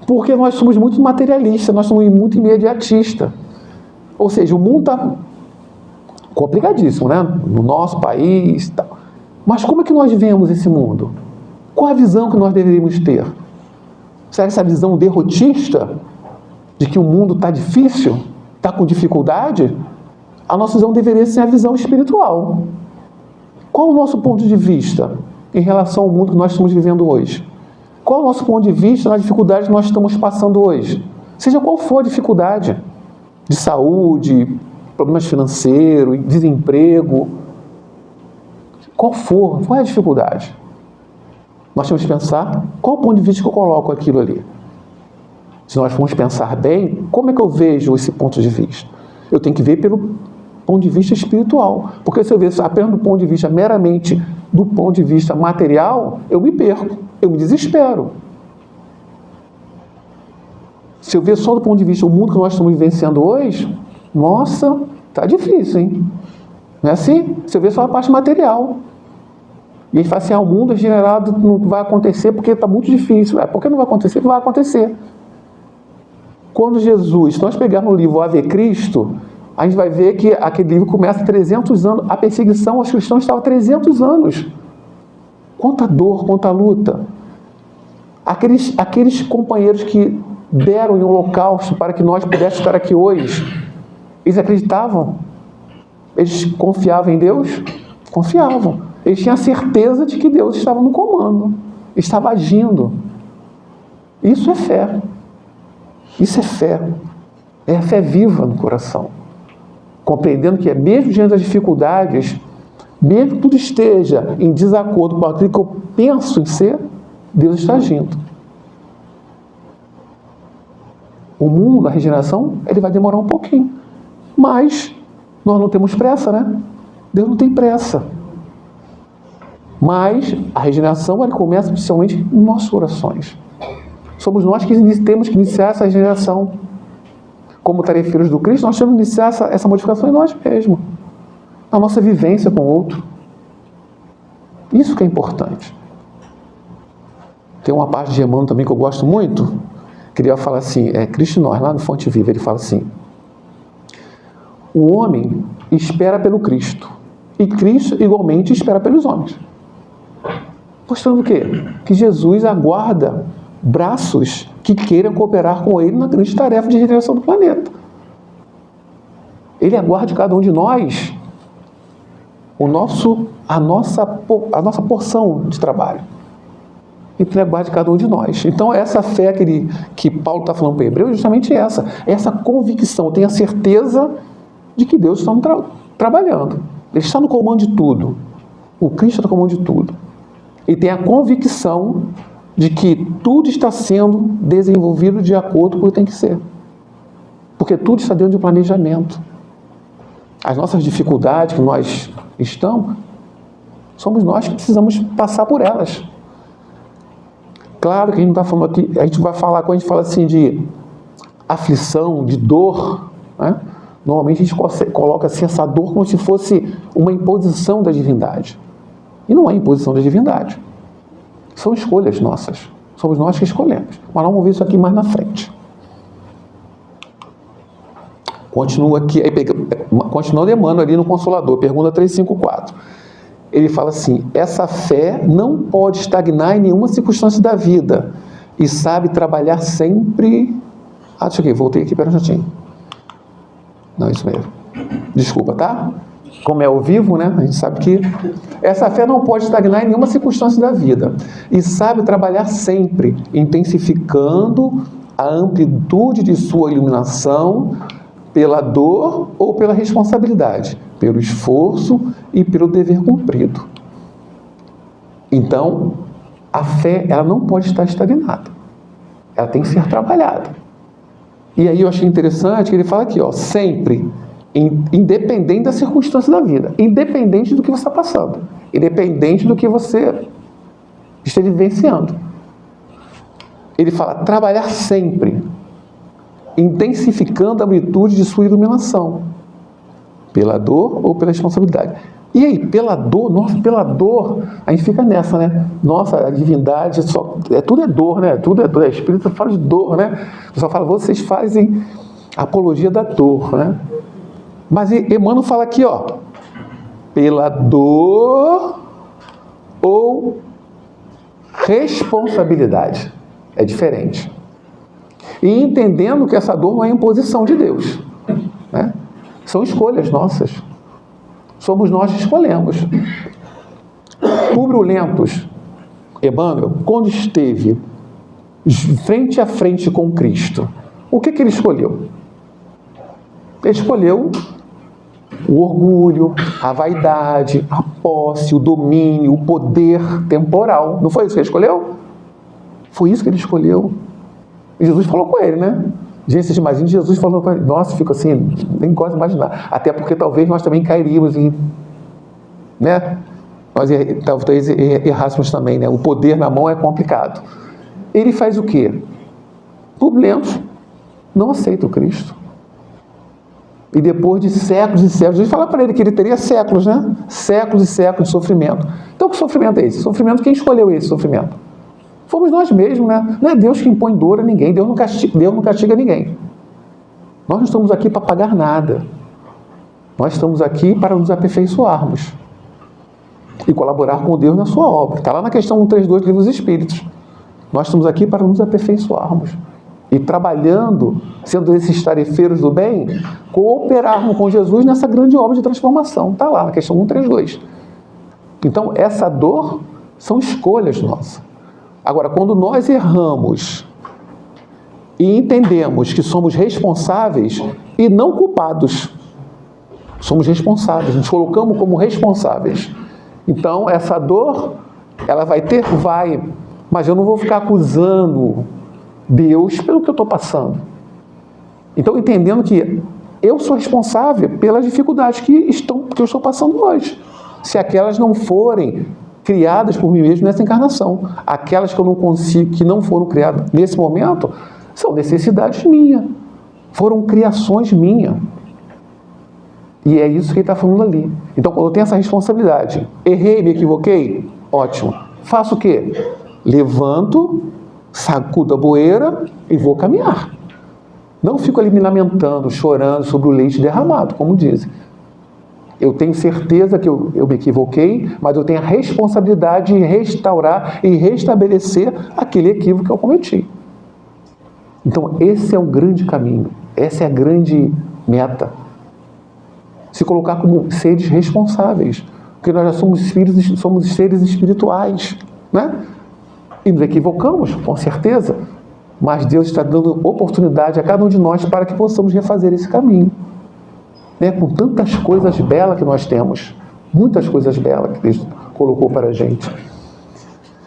Porque nós somos muito materialistas, nós somos muito imediatistas. Ou seja, o mundo está complicadíssimo, né? No nosso país. Tal. Mas como é que nós vemos esse mundo? Qual a visão que nós deveríamos ter? Será que essa visão derrotista de que o mundo está difícil, está com dificuldade? A nossa visão deveria ser a visão espiritual. Qual o nosso ponto de vista em relação ao mundo que nós estamos vivendo hoje? Qual o nosso ponto de vista na dificuldade que nós estamos passando hoje? Seja qual for a dificuldade, de saúde, problemas financeiros, desemprego, qual é a dificuldade? Nós temos que pensar qual o ponto de vista que eu coloco aquilo ali. Se nós formos pensar bem, como é que eu vejo esse ponto de vista? Eu tenho que ver pelo ponto de vista espiritual. Porque se eu ver apenas do ponto de vista meramente do ponto de vista material, eu me perco, eu me desespero. Se eu ver só do ponto de vista o mundo que nós estamos vivenciando hoje, nossa, tá difícil, hein? Não é assim? Se eu ver só a parte material. E a gente fala assim, o mundo regenerado não vai acontecer porque está muito difícil. Por que não vai acontecer? Não vai acontecer. Quando Jesus, se nós pegarmos o livro Ave Cristo, a gente vai ver que aquele livro começa 300 anos, a perseguição aos cristãos estava 300 anos. Quanta dor, quanta luta. Aqueles companheiros que deram em holocausto para que nós pudéssemos estar aqui hoje, eles acreditavam? Eles confiavam em Deus? Confiavam. Eles tinham a certeza de que Deus estava no comando, estava agindo. Isso é fé. Isso é fé. É a fé viva no coração. Compreendendo que mesmo diante das dificuldades, mesmo que tudo esteja em desacordo com aquilo que eu penso em ser, Deus está agindo. O mundo, a regeneração, ele vai demorar um pouquinho. Mas nós não temos pressa, né? Deus não tem pressa. Mas a regeneração, ela começa principalmente em nossos corações. Somos nós que temos que iniciar essa regeneração. Como tarefeiros do Cristo, nós temos que iniciar essa modificação em nós mesmos. Na nossa vivência com o outro. Isso que é importante. Tem uma parte de Emmanuel também que eu gosto muito, que ele vai falar assim, Cristo nós, lá no Fonte Viva, ele fala assim, o homem espera pelo Cristo, e Cristo igualmente espera pelos homens. Mostrando o quê? Que Jesus aguarda braços que queiram cooperar com ele na grande tarefa de regeneração do planeta. Ele aguarda de cada um de nós a nossa porção de trabalho. Ele aguarda de cada um de nós. Então, essa fé que Paulo está falando para o hebreu é justamente essa convicção. Eu tenho a certeza de que Deus está trabalhando. Ele está no comando de tudo. O Cristo está no comando de tudo. E tem a convicção de que tudo está sendo desenvolvido de acordo com o que tem que ser. Porque tudo está dentro de um planejamento. As nossas dificuldades que nós estamos, somos nós que precisamos passar por elas. Claro que a gente não está falando aqui, a gente vai falar, quando a gente fala assim de aflição, de dor, né? Normalmente a gente coloca assim, essa dor como se fosse uma imposição da divindade. E não é imposição da divindade. São escolhas nossas. Somos nós que escolhemos. Mas nós vamos ver isso aqui mais na frente. Continua aqui, continuando Emmanuel ali no Consolador, pergunta 354. Ele fala assim: essa fé não pode estagnar em nenhuma circunstância da vida e sabe trabalhar sempre... deixa aqui, voltei aqui, pera um minutinho. Não, isso mesmo. Desculpa, tá? Como é ao vivo, né? A gente sabe que essa fé não pode estagnar em nenhuma circunstância da vida e sabe trabalhar sempre, intensificando a amplitude de sua iluminação pela dor ou pela responsabilidade, pelo esforço e pelo dever cumprido. Então, a fé, ela não pode estar estagnada. Ela tem que ser trabalhada. E aí eu achei interessante que ele fala aqui, ó, sempre, independente da circunstância da vida, independente do que você está passando, independente do que você esteja vivenciando. Ele fala, trabalhar sempre, intensificando a amplitude de sua iluminação, pela dor ou pela responsabilidade. E aí, pela dor, nossa, pela dor, a gente fica nessa, né? Nossa, a divindade, tudo é dor, né? Tudo é dor, a espírita fala de dor, né? O pessoal fala, vocês fazem apologia da dor, né? Mas Emmanuel fala aqui, ó, pela dor ou responsabilidade. É diferente. E entendendo que essa dor não é imposição de Deus, né? São escolhas nossas. Somos nós que escolhemos. Publio Lentos, Emmanuel, quando esteve frente a frente com Cristo, o que ele escolheu? Ele escolheu o orgulho, a vaidade, a posse, o domínio, o poder temporal. Não foi isso que ele escolheu? Foi isso que ele escolheu. E Jesus falou com ele, né? Gente, imagina Jesus falando com ele. Nossa, fico assim, nem gosto de imaginar. Até porque talvez nós também cairíamos em... né? Nós talvez errássemos também, né? O poder na mão é complicado. Ele faz o quê? Publio Lentos não aceita o Cristo. E depois de séculos e séculos, Jesus fala para ele que ele teria séculos, né? Séculos e séculos de sofrimento. Então, que sofrimento é esse? Sofrimento, quem escolheu esse sofrimento? Fomos nós mesmos, né? Não é Deus que impõe dor a ninguém, Deus não castiga ninguém. Nós não estamos aqui para pagar nada. Nós estamos aqui para nos aperfeiçoarmos e colaborar com Deus na sua obra. Está lá na questão 132 do Livro dos Espíritos. Nós estamos aqui para nos aperfeiçoarmos e trabalhando, sendo esses tarefeiros do bem, cooperarmos com Jesus nessa grande obra de transformação. Está lá na questão 132. Então, essa dor são escolhas nossas. Agora, quando nós erramos e entendemos que somos responsáveis e não culpados, somos responsáveis, nos colocamos como responsáveis. Então, essa dor, ela vai ter? Vai. Mas eu não vou ficar acusando Deus pelo que eu estou passando. Então, entendendo que eu sou responsável pelas dificuldades que eu estou passando hoje. Se aquelas não forem criadas por mim mesmo nessa encarnação. Aquelas que eu não consigo, que não foram criadas nesse momento, são necessidades minhas. Foram criações minhas. E é isso que ele está falando ali. Então, quando eu tenho essa responsabilidade, errei, me equivoquei, ótimo. Faço o quê? Levanto, sacudo a poeira e vou caminhar. Não fico ali me lamentando, chorando sobre o leite derramado, como dizem. Eu tenho certeza que eu me equivoquei, mas eu tenho a responsabilidade de restaurar e restabelecer aquele equívoco que eu cometi. Então, esse é o grande caminho, essa é a grande meta. Se colocar como seres responsáveis, porque nós já somos espíritos, somos seres espirituais, né? E nos equivocamos, com certeza, mas Deus está dando oportunidade a cada um de nós para que possamos refazer esse caminho. né, com tantas coisas belas que nós temos, muitas coisas belas que Deus colocou para a gente.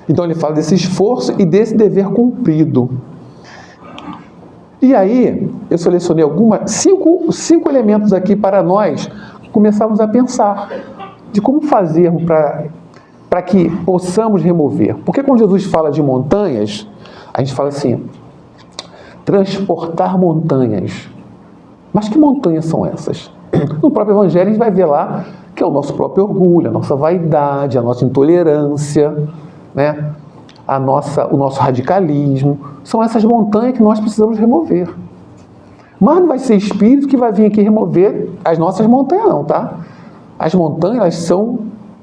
Então ele fala desse esforço e desse dever cumprido. E aí, eu selecionei cinco elementos aqui para nós começarmos a pensar de como fazermos para que possamos remover. Porque quando Jesus fala de montanhas, a gente fala assim, transportar montanhas. Mas que montanhas são essas? No próprio Evangelho a gente vai ver lá que é o nosso próprio orgulho, a nossa vaidade, a nossa intolerância, né? O nosso radicalismo. São essas montanhas que nós precisamos remover. Mas não vai ser espírito que vai vir aqui remover as nossas montanhas não, tá? As montanhas, elas são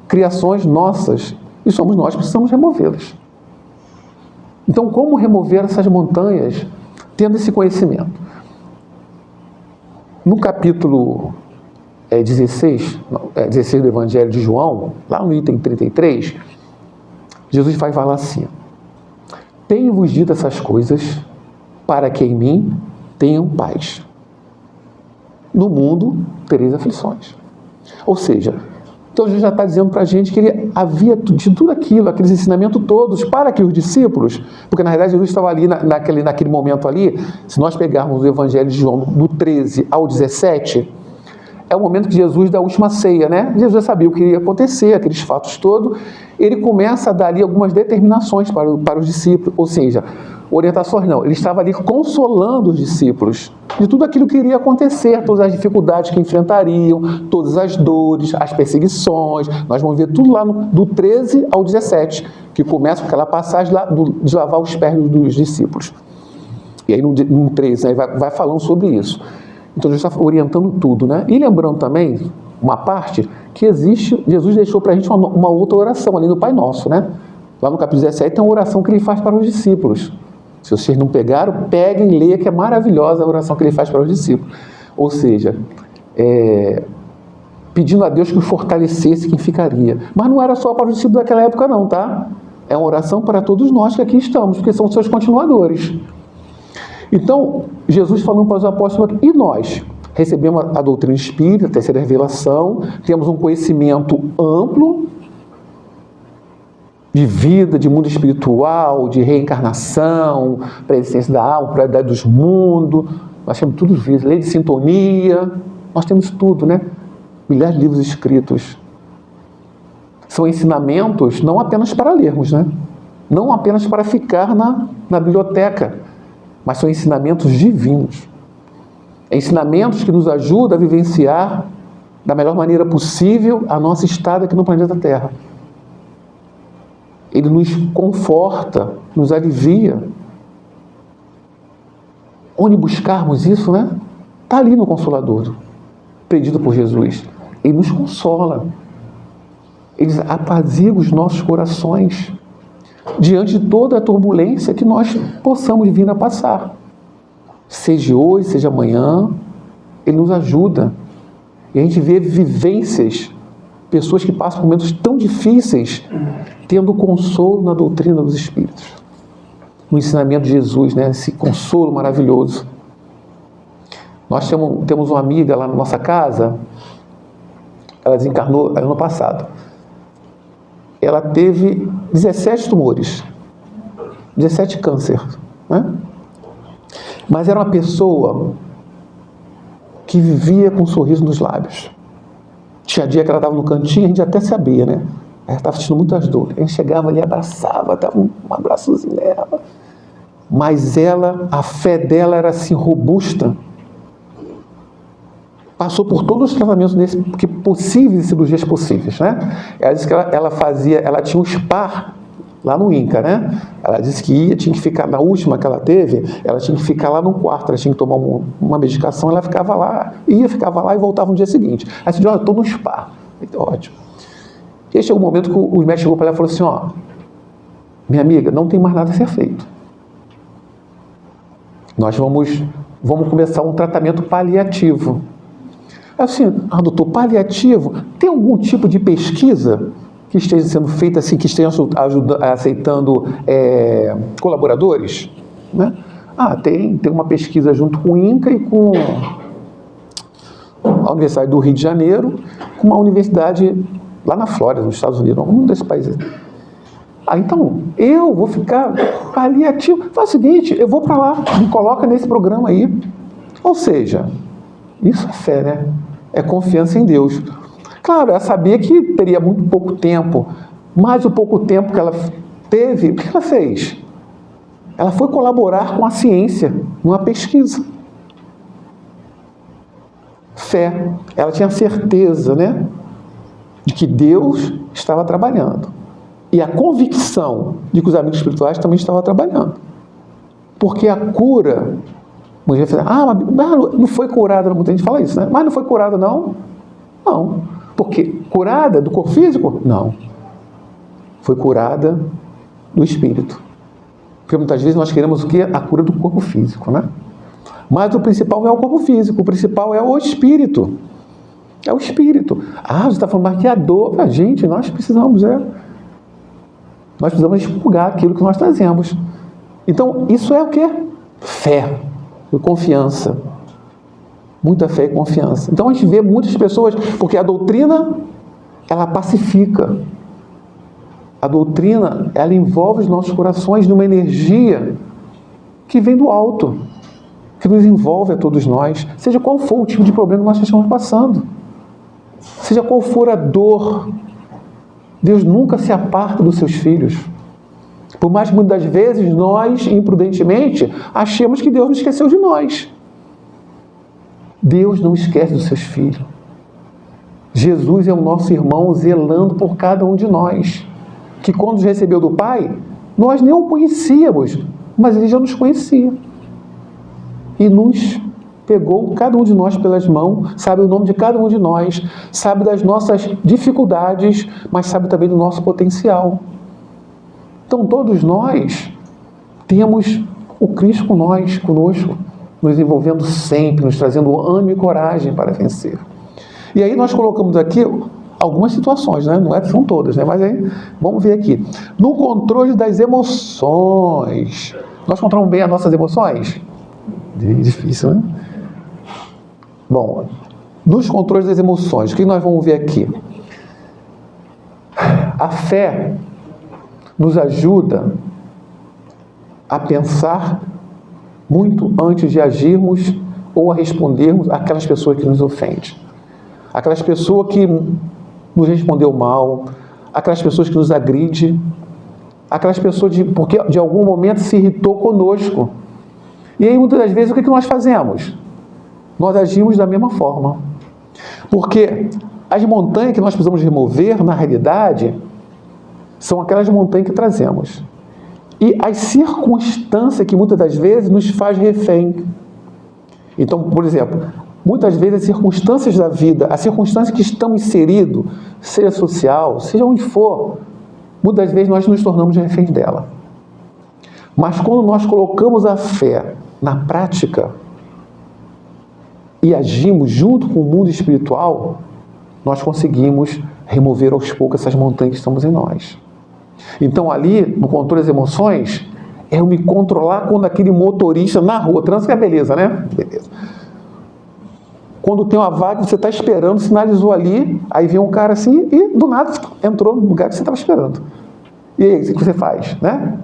criações nossas e somos nós que precisamos removê-las. Então, como remover essas montanhas tendo esse conhecimento? No capítulo 16 do Evangelho de João, lá no item 33, Jesus vai falar assim: tenho-vos dito essas coisas para que em mim tenham paz. No mundo tereis aflições. Ou seja, então Jesus já está dizendo para a gente que ele havia de tudo aquilo, aqueles ensinamentos todos, para que os discípulos, porque na verdade Jesus estava ali naquele momento ali, se nós pegarmos o Evangelho de João do 13 ao 17, é o momento que Jesus da última ceia, né? Jesus já sabia o que ia acontecer, aqueles fatos todos, ele começa a dar ali algumas determinações para os discípulos, ou seja, orientações não, ele estava ali consolando os discípulos de tudo aquilo que iria acontecer, todas as dificuldades que enfrentariam, todas as dores, as perseguições. Nós vamos ver tudo lá do 13 ao 17, que começa com aquela passagem lá de lavar os pés dos discípulos. E aí no 13, né, vai falando sobre isso. Então Jesus está orientando tudo, né? E lembrando também uma parte que existe, Jesus deixou para a gente uma outra oração ali no Pai Nosso, né? Lá no capítulo 17 tem uma oração que ele faz para os discípulos. Se vocês não pegaram, peguem, leia, que é maravilhosa a oração que ele faz para os discípulos. Ou seja, pedindo a Deus que o fortalecesse quem ficaria. Mas não era só para os discípulos daquela época não, tá? É uma oração para todos nós que aqui estamos, porque são seus continuadores. Então, Jesus falando para os apóstolos, e nós? Recebemos a doutrina espírita, a terceira revelação, temos um conhecimento amplo de vida, de mundo espiritual, de reencarnação, preexistência da alma, pluralidade dos mundos, nós temos tudo isso, lei de sintonia, nós temos tudo, né? Milhares de livros escritos. São ensinamentos não apenas para lermos, né? Não apenas para ficar na biblioteca, mas são ensinamentos divinos. Ensinamentos que nos ajudam a vivenciar da melhor maneira possível a nossa estada aqui no planeta Terra. Ele nos conforta, nos alivia. Onde buscarmos isso, né? Está ali no Consolador, pedido por Jesus. Ele nos consola. Ele apazigua os nossos corações diante de toda a turbulência que nós possamos vir a passar. Seja hoje, seja amanhã, ele nos ajuda. E a gente vê vivências, pessoas que passam por momentos tão difíceis, tendo consolo na doutrina dos Espíritos. No ensinamento de Jesus, né? Esse consolo maravilhoso. Nós temos uma amiga lá na nossa casa, ela desencarnou ano passado. Ela teve 17 tumores, 17 cânceres, né? Mas era uma pessoa que vivia com um sorriso nos lábios. Tinha dia que ela estava no cantinho, a gente até sabia, né? Ela estava sentindo muitas dores. A gente chegava ali, abraçava, dava um abraçozinho nela. Mas a fé dela era assim, robusta. Passou por todos os tratamentos possíveis e cirurgias possíveis, né? Ela disse que ela tinha um SPA lá no INCA, né? Ela disse que tinha que ficar, na última que ela teve, ela tinha que ficar lá no quarto, ela tinha que tomar uma medicação, ela ficava lá e voltava no dia seguinte. Aí você disse, olha, eu estou no SPA. Então, ótimo. E aí chegou um momento que o médico chegou para ela e falou assim, ó, minha amiga, não tem mais nada a ser feito. Nós vamos começar um tratamento paliativo. Assim, doutor, paliativo, tem algum tipo de pesquisa que esteja sendo feita assim, que esteja aceitando colaboradores? Né? Tem uma pesquisa junto com o INCA e com a Universidade do Rio de Janeiro com uma universidade lá na Flórida, nos Estados Unidos, um desses países. Então, eu vou ficar paliativo. Faz o seguinte, eu vou para lá, me coloca nesse programa aí. Ou seja, isso é fé, né? É confiança em Deus. Claro, ela sabia que teria muito pouco tempo, mas o pouco tempo que ela teve, o que ela fez? Ela foi colaborar com a ciência, numa pesquisa. Fé. Ela tinha certeza, né, de que Deus estava trabalhando. E a convicção de que os amigos espirituais também estavam trabalhando. Porque a cura... Muita gente fala, mas não foi curada, muita gente fala isso, né? Mas não foi curada, não? Não. Porque curada do corpo físico? Não. Foi curada do espírito. Porque muitas vezes nós queremos o quê? A cura do corpo físico, né? Mas o principal não é o corpo físico, o principal é o espírito. É o espírito. Você está falando, mas que a dor... Gente, nós precisamos expurgar aquilo que nós trazemos. Então, isso é o quê? Fé e confiança. Muita fé e confiança. Então, a gente vê muitas pessoas... Porque a doutrina, ela pacifica. A doutrina, ela envolve os nossos corações numa energia que vem do alto, que nos envolve a todos nós, seja qual for o tipo de problema que nós estamos passando, seja qual for a dor, Deus nunca se aparta dos seus filhos. Por mais que muitas vezes nós, imprudentemente, achemos que Deus não esqueceu de nós. Deus não esquece dos seus filhos. Jesus é o nosso irmão zelando por cada um de nós, que quando nos recebeu do Pai, nós nem o conhecíamos, mas Ele já nos conhecia. E nos pegou, cada um de nós, pelas mãos, sabe o nome de cada um de nós, sabe das nossas dificuldades, mas sabe também do nosso potencial. Então, todos nós temos o Cristo conosco, nos envolvendo sempre, nos trazendo ânimo e coragem para vencer. E aí nós colocamos aqui algumas situações, né? Não são todas, né? Mas aí, vamos ver aqui. No controle das emoções. Nós controlamos bem as nossas emoções? Difícil, né? Bom, nos controles das emoções, o que nós vamos ver aqui? A fé nos ajuda a pensar muito antes de agirmos ou a respondermos àquelas pessoas que nos ofendem. Aquelas pessoas que nos respondeu mal, aquelas pessoas que nos agridem, aquelas pessoas porque de algum momento se irritou conosco. E aí, muitas das vezes, o que nós fazemos? Nós agimos da mesma forma. Porque as montanhas que nós precisamos remover, na realidade, são aquelas montanhas que trazemos. E as circunstâncias que muitas das vezes nos faz refém. Então, por exemplo, muitas vezes as circunstâncias da vida, as circunstâncias que estamos inseridos, seja social, seja onde for, muitas vezes nós nos tornamos reféns dela. Mas quando nós colocamos a fé na prática e agimos junto com o mundo espiritual, nós conseguimos remover aos poucos essas montanhas que estamos em nós. Então ali, no controle das emoções, é eu me controlar quando aquele motorista na rua, trânsito é beleza, né? Beleza. Quando tem uma vaga, você está esperando, sinalizou ali, aí vem um cara assim e do nada entrou no lugar que você estava esperando. E aí, o que você faz, né?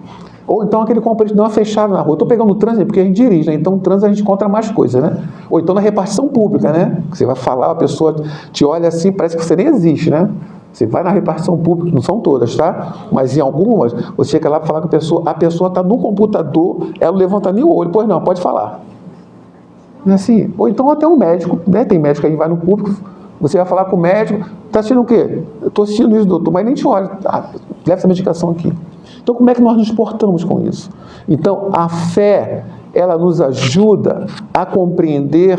Ou então aquele companheiro deu uma fechada na rua. Eu estou pegando o trânsito porque a gente dirige, né? Então o trânsito a gente encontra mais coisas, né? Ou então na repartição pública, né? Você vai falar, a pessoa te olha assim, parece que você nem existe, né? Você vai na repartição pública, não são todas, tá? Mas em algumas, você chega lá para falar com a pessoa está no computador, ela não levanta nem o olho. Pois não, pode falar. Não é assim? Ou então até um médico, né? Tem médico que vai no público, você vai falar com o médico, está assistindo o quê? Eu estou assistindo isso, doutor, mas nem te olha. Leva essa medicação aqui. Então, como é que nós nos portamos com isso? Então, a fé, ela nos ajuda a compreender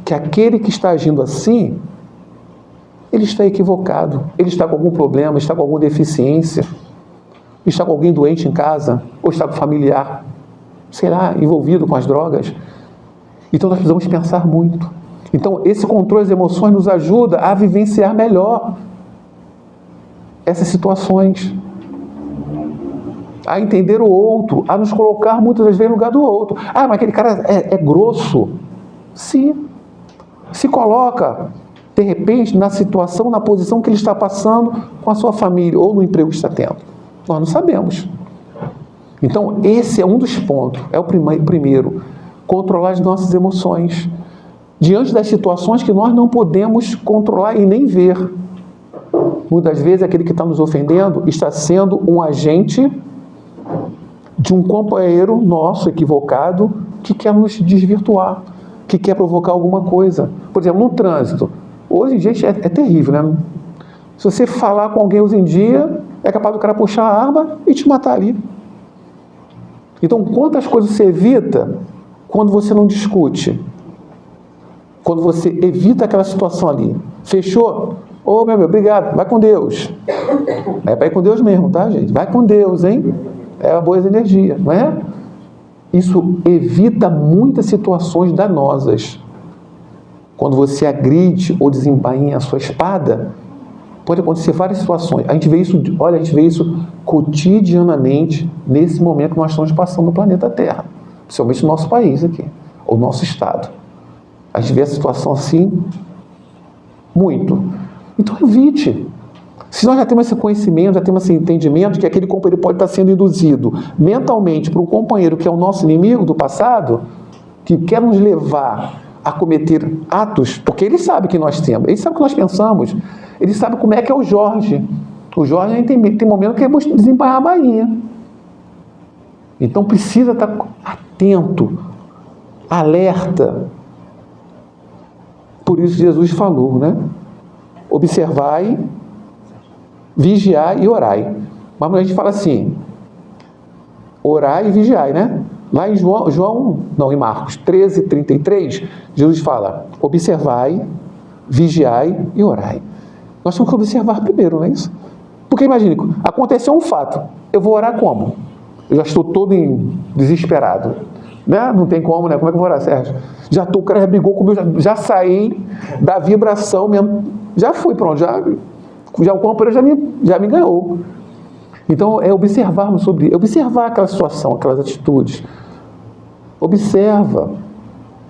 que aquele que está agindo assim, ele está equivocado, ele está com algum problema, está com alguma deficiência, está com alguém doente em casa, ou está com familiar, sei lá, envolvido com as drogas. Então, nós precisamos pensar muito. Então, esse controle das emoções nos ajuda a vivenciar melhor essas situações, a entender o outro, a nos colocar muitas vezes no lugar do outro. Mas aquele cara é grosso. Sim. Se coloca de repente, na situação, na posição que ele está passando com a sua família, ou no emprego que está tendo? Nós não sabemos. Então, esse é um dos pontos, é o primeiro, controlar as nossas emoções, diante das situações que nós não podemos controlar e nem ver. Muitas vezes, aquele que está nos ofendendo está sendo um agente de um companheiro nosso equivocado que quer nos desvirtuar, que quer provocar alguma coisa. Por exemplo, no trânsito. Hoje, gente, é terrível, né? Se você falar com alguém hoje em dia, é capaz do cara puxar a arma e te matar ali. Então, quantas coisas você evita quando você não discute? Quando você evita aquela situação ali. Fechou? Ô, meu, obrigado. Vai com Deus. É para ir com Deus mesmo, tá, gente? Vai com Deus, hein? É a boa energia, não é? Isso evita muitas situações danosas. Quando você agride ou desembainha a sua espada, pode acontecer várias situações. A gente vê isso cotidianamente nesse momento que nós estamos passando no planeta Terra, principalmente no nosso país aqui, ou no nosso estado. A gente vê a situação assim muito. Então evite. Se nós já temos esse conhecimento, já temos esse entendimento que aquele companheiro pode estar sendo induzido mentalmente por um companheiro que é o nosso inimigo do passado, que quer nos levar a cometer atos, porque ele sabe que nós temos, ele sabe o que nós pensamos, ele sabe como é que é o Jorge. O Jorge tem momento que ele desembainhar a bainha. Então precisa estar atento, alerta. Por isso Jesus falou, né? Observai, vigiai e orai. Mas a gente fala assim, orai e vigiai, né? Lá em Marcos 13, 33, Jesus fala, observai, vigiai e orai. Nós temos que observar primeiro, não é isso? Porque imagine, aconteceu um fato, eu vou orar como? Eu já estou todo desesperado, né? Não tem como, né? Como é que eu vou orar, Sérgio? O cara já brigou comigo, já saí da vibração mesmo, já fui, pronto, já o companheiro já me ganhou. Então, é observar aquela situação, aquelas atitudes. Observa,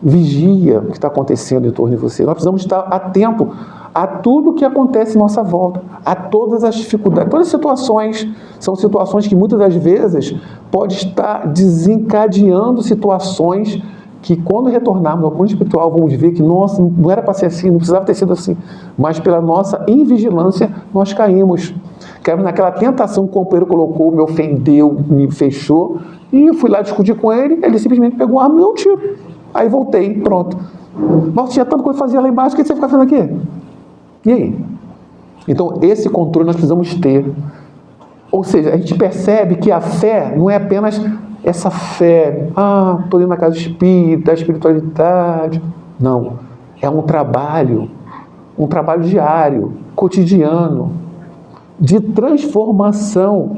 vigia o que está acontecendo em torno de você. Nós precisamos estar atento a tudo que acontece em nossa volta, a todas as dificuldades. Todas as situações são situações que muitas das vezes pode estar desencadeando situações que quando retornarmos ao plano espiritual vamos ver que, nossa, não era para ser assim, não precisava ter sido assim. Mas pela nossa invigilância nós caímos naquela tentação que o companheiro colocou, me ofendeu, me fechou, e eu fui lá discutir com ele, ele simplesmente pegou a arma e me deu um tiro. Aí voltei, pronto. Mas tinha tanta coisa que fazia lá embaixo, o que você fica fazendo aqui? E aí? Então, esse controle nós precisamos ter. Ou seja, a gente percebe que a fé não é apenas essa fé, estou indo na casa espírita, a espiritualidade. Não, é um trabalho diário, cotidiano, de transformação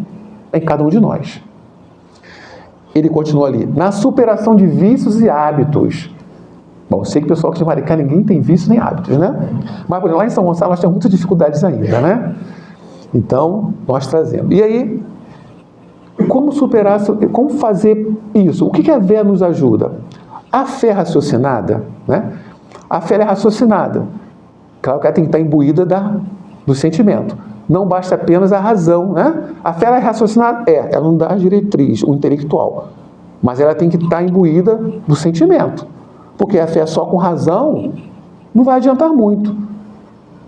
em cada um de nós. Ele continua ali, na superação de vícios e hábitos. Bom, eu sei que o pessoal aqui de Maricá, ninguém tem vícios nem hábitos, né? Mas, por exemplo, lá em São Gonçalo, nós temos muitas dificuldades ainda, né? Então, nós trazemos. E aí, como fazer isso? O que a fé nos ajuda? A fé raciocinada, né? A fé é raciocinada. Claro que ela tem que estar imbuída do sentimento. Não basta apenas a razão, né? A fé é raciocinada? Ela não dá a diretriz, o intelectual. Mas ela tem que estar imbuída do sentimento. Porque a fé só com razão não vai adiantar muito,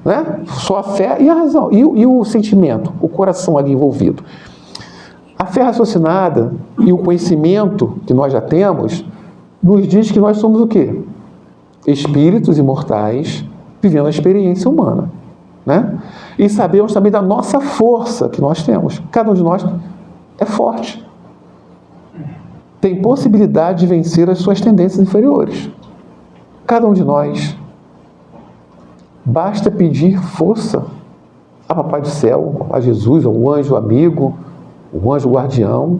né? Só a fé e a razão. E o sentimento, o coração ali envolvido. A fé raciocinada e o conhecimento que nós já temos nos diz que nós somos o quê? Espíritos imortais vivendo a experiência humana, né? E sabemos também da nossa força que nós temos. Cada um de nós é forte. Tem possibilidade de vencer as suas tendências inferiores. Cada um de nós. Basta pedir força a Papai do Céu, a Jesus, ao anjo amigo, o anjo guardião.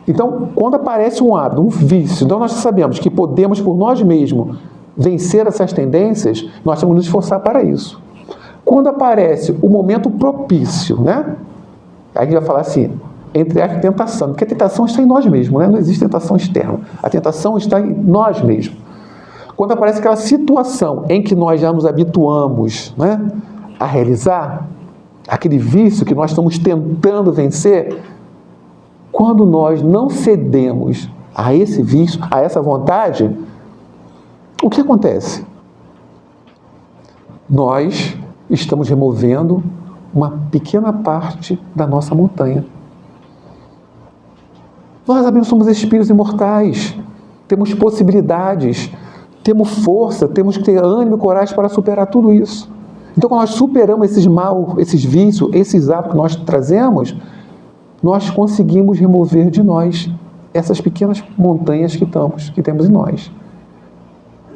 Então, quando aparece um hábito, um vício, então nós sabemos que podemos por nós mesmos vencer essas tendências, nós temos que nos esforçar para isso. Quando aparece o momento propício, né? Aí a gente vai falar assim, entre a tentação, porque a tentação está em nós mesmos, né? Não existe tentação externa. A tentação está em nós mesmos. Quando aparece aquela situação em que nós já nos habituamos, né, a realizar, aquele vício que nós estamos tentando vencer, quando nós não cedemos a esse vício, a essa vontade, o que acontece? Nós estamos removendo uma pequena parte da nossa montanha. Nós sabemos que somos espíritos imortais, temos possibilidades, temos força, temos que ter ânimo e coragem para superar tudo isso. Então, quando nós superamos esses mal, esses vícios, esses hábitos que nós trazemos, nós conseguimos remover de nós essas pequenas montanhas que temos em nós.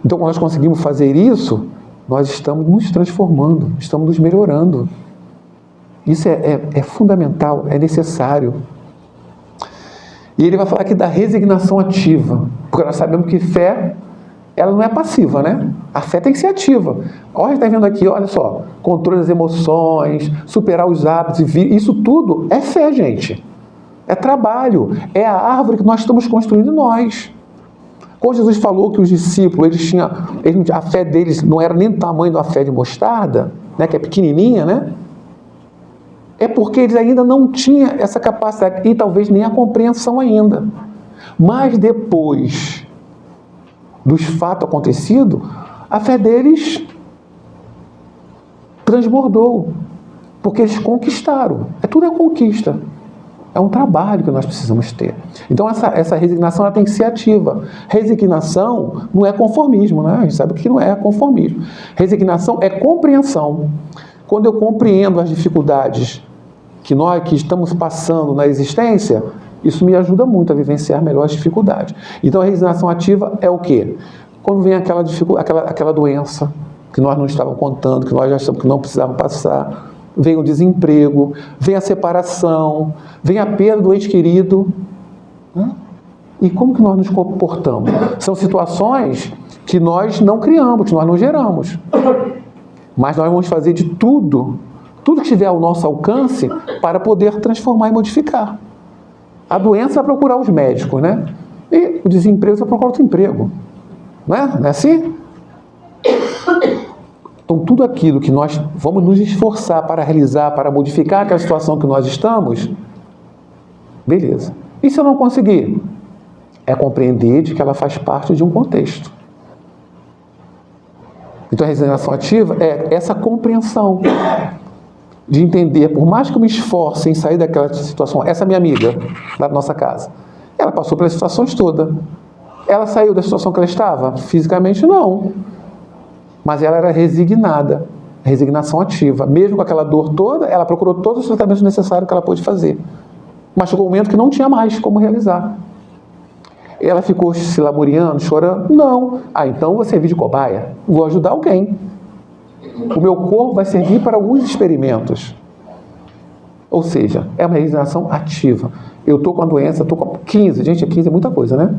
Então, quando nós conseguimos fazer isso, nós estamos nos transformando, estamos nos melhorando. Isso é fundamental, é necessário. E ele vai falar aqui da resignação ativa, porque nós sabemos que fé, ela não é passiva, né? A fé tem que ser ativa. Olha, está vendo aqui, olha só, controle das emoções, superar os hábitos, isso tudo é fé, gente. É trabalho, é a árvore que nós estamos construindo em nós. Quando Jesus falou que os discípulos, a fé deles não era nem do tamanho da fé de mostarda, né, que é pequenininha, né? É porque eles ainda não tinham essa capacidade e talvez nem a compreensão ainda. Mas depois dos fatos acontecidos, a fé deles transbordou, porque eles conquistaram. Tudo é conquista. É um trabalho que nós precisamos ter. Então, essa resignação ela tem que ser ativa. Resignação não é conformismo, né? A gente sabe que não é conformismo. Resignação é compreensão. Quando eu compreendo as dificuldades que nós que estamos passando na existência, isso me ajuda muito a vivenciar melhor as dificuldades. Então, a resignação ativa é o quê? Quando vem aquela doença que nós não estávamos contando, que nós já achamos que não precisávamos passar, vem o desemprego, vem a separação, vem a perda do ente querido. Né? E como que nós nos comportamos? São situações que nós não criamos, que nós não geramos. Mas nós vamos fazer de tudo que estiver ao nosso alcance para poder transformar e modificar. A doença vai procurar os médicos, né? E o desemprego vai procurar outro emprego. Não é assim? Então, tudo aquilo que nós vamos nos esforçar para realizar, para modificar aquela situação que nós estamos, beleza. E se eu não conseguir? É compreender de que ela faz parte de um contexto. Então, a resignação ativa é essa compreensão de entender, por mais que eu me esforce em sair daquela situação, essa minha amiga, da nossa casa, ela passou pelas situações todas. Ela saiu da situação que ela estava? Fisicamente, não. Mas ela era resignada, resignação ativa. Mesmo com aquela dor toda, ela procurou todos os tratamentos necessários que ela pôde fazer. Mas chegou um momento que não tinha mais como realizar. Ela ficou se lamuriando, chorando? Não. Então vou servir de cobaia. Vou ajudar alguém. O meu corpo vai servir para alguns experimentos. Ou seja, é uma resignação ativa. Eu estou com a doença, estou com 15. Gente, 15 é muita coisa, né?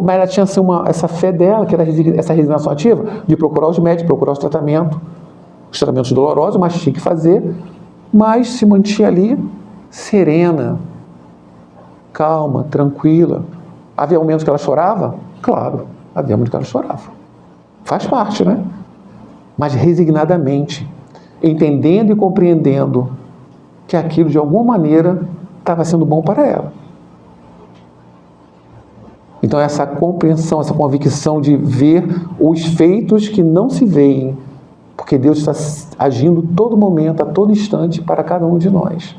Mas ela tinha assim, essa fé dela, que era essa resignação ativa, de procurar os médicos, procurar os tratamentos dolorosos, mas tinha que fazer, mas se mantinha ali serena, calma, tranquila. Havia momentos que ela chorava? Claro, havia momentos que ela chorava. Faz parte, né? Mas resignadamente, entendendo e compreendendo que aquilo, de alguma maneira, estava sendo bom para ela. Então, essa compreensão, essa convicção de ver os feitos que não se veem, porque Deus está agindo todo momento, a todo instante, para cada um de nós.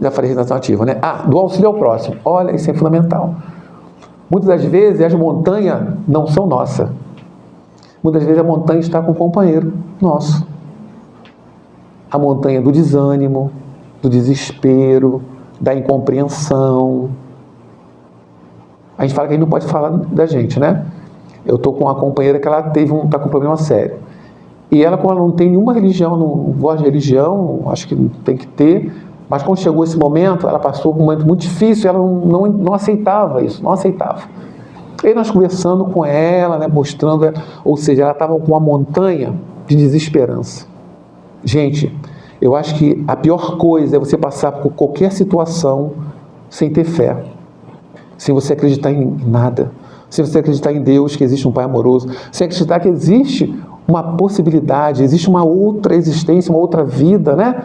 Já falei resignação ativa, né? Do auxílio ao próximo. Olha, isso é fundamental. Muitas das vezes, as montanhas não são nossas. Muitas vezes, a montanha está com um companheiro nosso. A montanha do desânimo, do desespero, da incompreensão. A gente fala que a gente não pode falar da gente, né? Eu estou com uma companheira que ela está com um problema sério. E ela, como ela não tem nenhuma religião, não gosta de religião, acho que não tem que ter, mas quando chegou esse momento, ela passou por um momento muito difícil, ela não aceitava isso, não aceitava. E nós conversando com ela, né, mostrando, ou seja, ela estava com uma montanha de desesperança. Gente, eu acho que a pior coisa é você passar por qualquer situação sem ter fé. Sem você acreditar em nada. se você acreditar em Deus, que existe um Pai amoroso, se acreditar que existe uma possibilidade, existe uma outra existência, uma outra vida, né?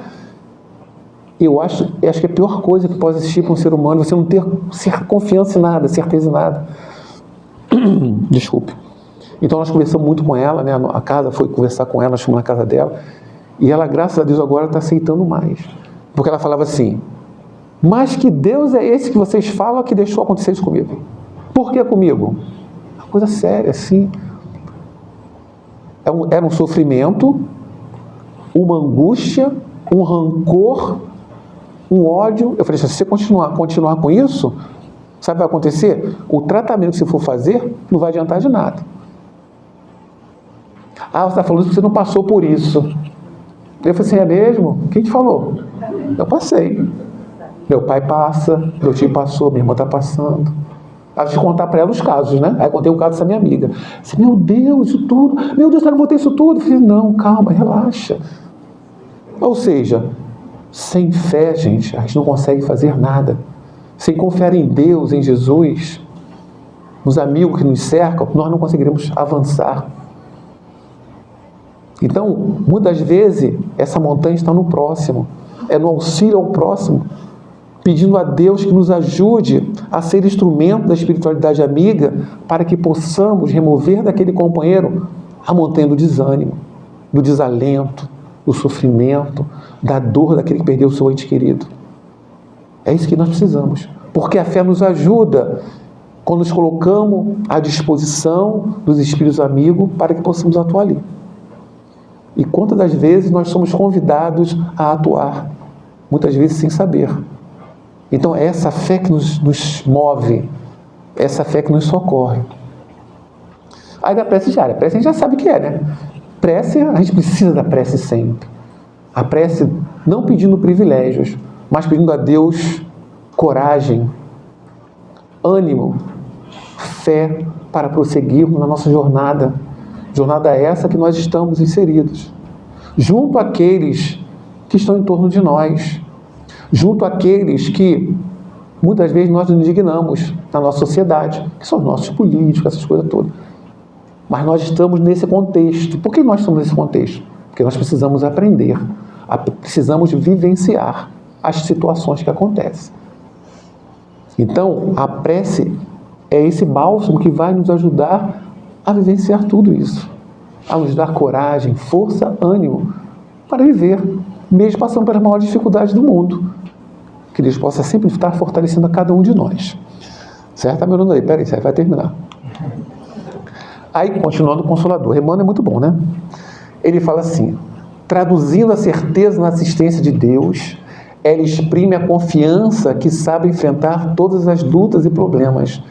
Eu acho que é a pior coisa que pode existir para um ser humano, você não ter confiança em nada, certeza em nada. Desculpe. Então nós conversamos muito com ela, né? A casa foi conversar com ela, nós fomos na casa dela, e ela, graças a Deus, agora está aceitando mais. Porque ela falava assim, mas que Deus é esse que vocês falam que deixou acontecer isso comigo? Por que comigo? Uma coisa séria, assim. Era um sofrimento, uma angústia, um rancor, um ódio. Eu falei, se você continuar com isso, sabe o que vai acontecer? O tratamento que você for fazer não vai adiantar de nada. Ah, você está falando que você não passou por isso. Eu falei assim, é mesmo? Quem te falou? Eu passei. Meu pai passa, meu tio passou, minha irmã está passando. Aí eu te contar para ela os casos, né? Aí eu contei o caso dessa minha amiga. Eu disse, meu Deus, isso tudo. Meu Deus, eu não vou ter isso tudo. Eu falei, não, calma, relaxa. Ou seja, sem fé, gente, a gente não consegue fazer nada. Sem confiar em Deus, em Jesus, nos amigos que nos cercam, nós não conseguiremos avançar. Então, muitas vezes, essa montanha está no próximo. É no auxílio ao próximo. Pedindo a Deus que nos ajude a ser instrumento da espiritualidade amiga para que possamos remover daquele companheiro a montanha do desânimo, do desalento, do sofrimento, da dor daquele que perdeu o seu ente querido. É isso que nós precisamos, porque a fé nos ajuda quando nos colocamos à disposição dos espíritos amigos para que possamos atuar ali. E quantas das vezes nós somos convidados a atuar, muitas vezes sem saber. Então é essa fé que nos move, essa fé que nos socorre. Aí da prece diária, a prece a gente já sabe o que é, né? Prece, a gente precisa da prece sempre. A prece não pedindo privilégios, mas pedindo a Deus coragem, ânimo, fé para prosseguirmos na nossa jornada. Jornada essa que nós estamos inseridos. Junto àqueles que estão em torno de nós. Junto àqueles que muitas vezes nós nos indignamos na nossa sociedade, que são os nossos políticos, essas coisas todas. Mas nós estamos nesse contexto. Por que nós estamos nesse contexto? Porque nós precisamos aprender, precisamos vivenciar as situações que acontecem. Então, a prece é esse bálsamo que vai nos ajudar a vivenciar tudo isso, a nos dar coragem, força, ânimo para viver, mesmo passando pelas maiores dificuldades do mundo. Que Deus possa sempre estar fortalecendo a cada um de nós. Certo? Está me olhando aí, peraí, vai terminar. Aí, continuando o Consolador, Emmanuel é muito bom, né? Ele fala assim, traduzindo a certeza na assistência de Deus, ela exprime a confiança que sabe enfrentar todas as lutas e problemas,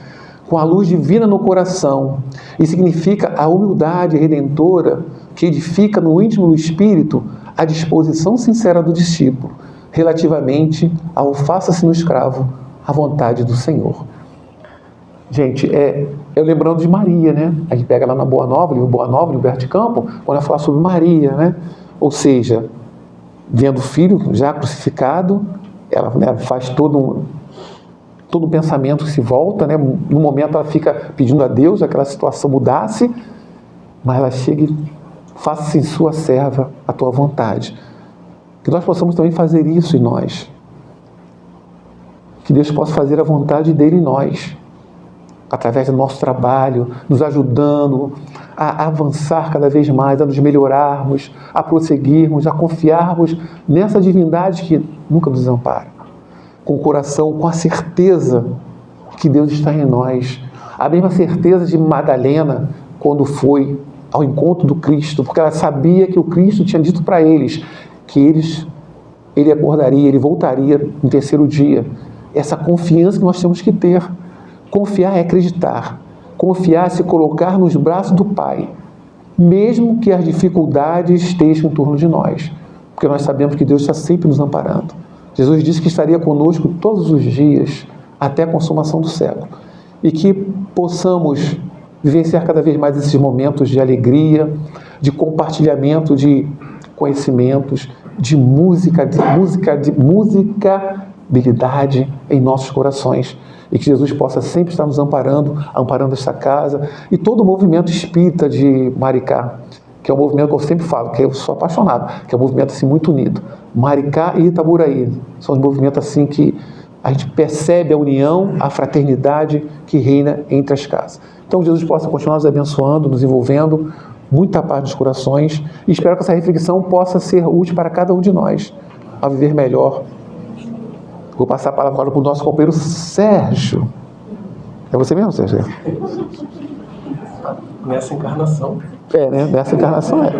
com a luz divina no coração, e significa a humildade redentora que edifica no íntimo do espírito a disposição sincera do discípulo, relativamente ao faça-se no escravo a vontade do Senhor. Gente, eu lembrando de Maria, né? A gente pega lá na Boa Nova, livro Boa Nova, Humberto de Campos, quando ela fala sobre Maria, né? Ou seja, vendo o filho já crucificado, ela, né, faz todo um pensamento que se volta, né? No momento ela fica pedindo a Deus aquela situação mudasse, mas ela chega e faça-se em sua serva a tua vontade. Que nós possamos também fazer isso em nós. Que Deus possa fazer a vontade dele em nós, através do nosso trabalho, nos ajudando a avançar cada vez mais, a nos melhorarmos, a prosseguirmos, a confiarmos nessa divindade que nunca nos desampara. Com o coração, com a certeza que Deus está em nós. A mesma certeza de Madalena, quando foi ao encontro do Cristo, porque ela sabia que o Cristo tinha dito para eles que ele acordaria, ele voltaria no terceiro dia. Essa confiança que nós temos que ter. Confiar é acreditar. Confiar é se colocar nos braços do Pai, mesmo que as dificuldades estejam em torno de nós, porque nós sabemos que Deus está sempre nos amparando. Jesus disse que estaria conosco todos os dias, até a consumação do século, e que possamos vivenciar cada vez mais esses momentos de alegria, de compartilhamento de conhecimentos, de musicabilidade em nossos corações, e que Jesus possa sempre estar nos amparando esta casa e todo o movimento espírita de Maricá, que é um movimento que eu sempre falo, que eu sou apaixonado, que é um movimento assim muito unido. Maricá e Itaboraí são movimentos assim que a gente percebe a união, a fraternidade que reina entre as casas. Então, Jesus possa continuar nos abençoando, nos envolvendo, muita paz nos corações, e espero que essa reflexão possa ser útil para cada um de nós, a viver melhor. Vou passar a palavra agora para o nosso companheiro Sérgio. É você mesmo, Sérgio? Nessa encarnação. É, né? Nessa encarnação é.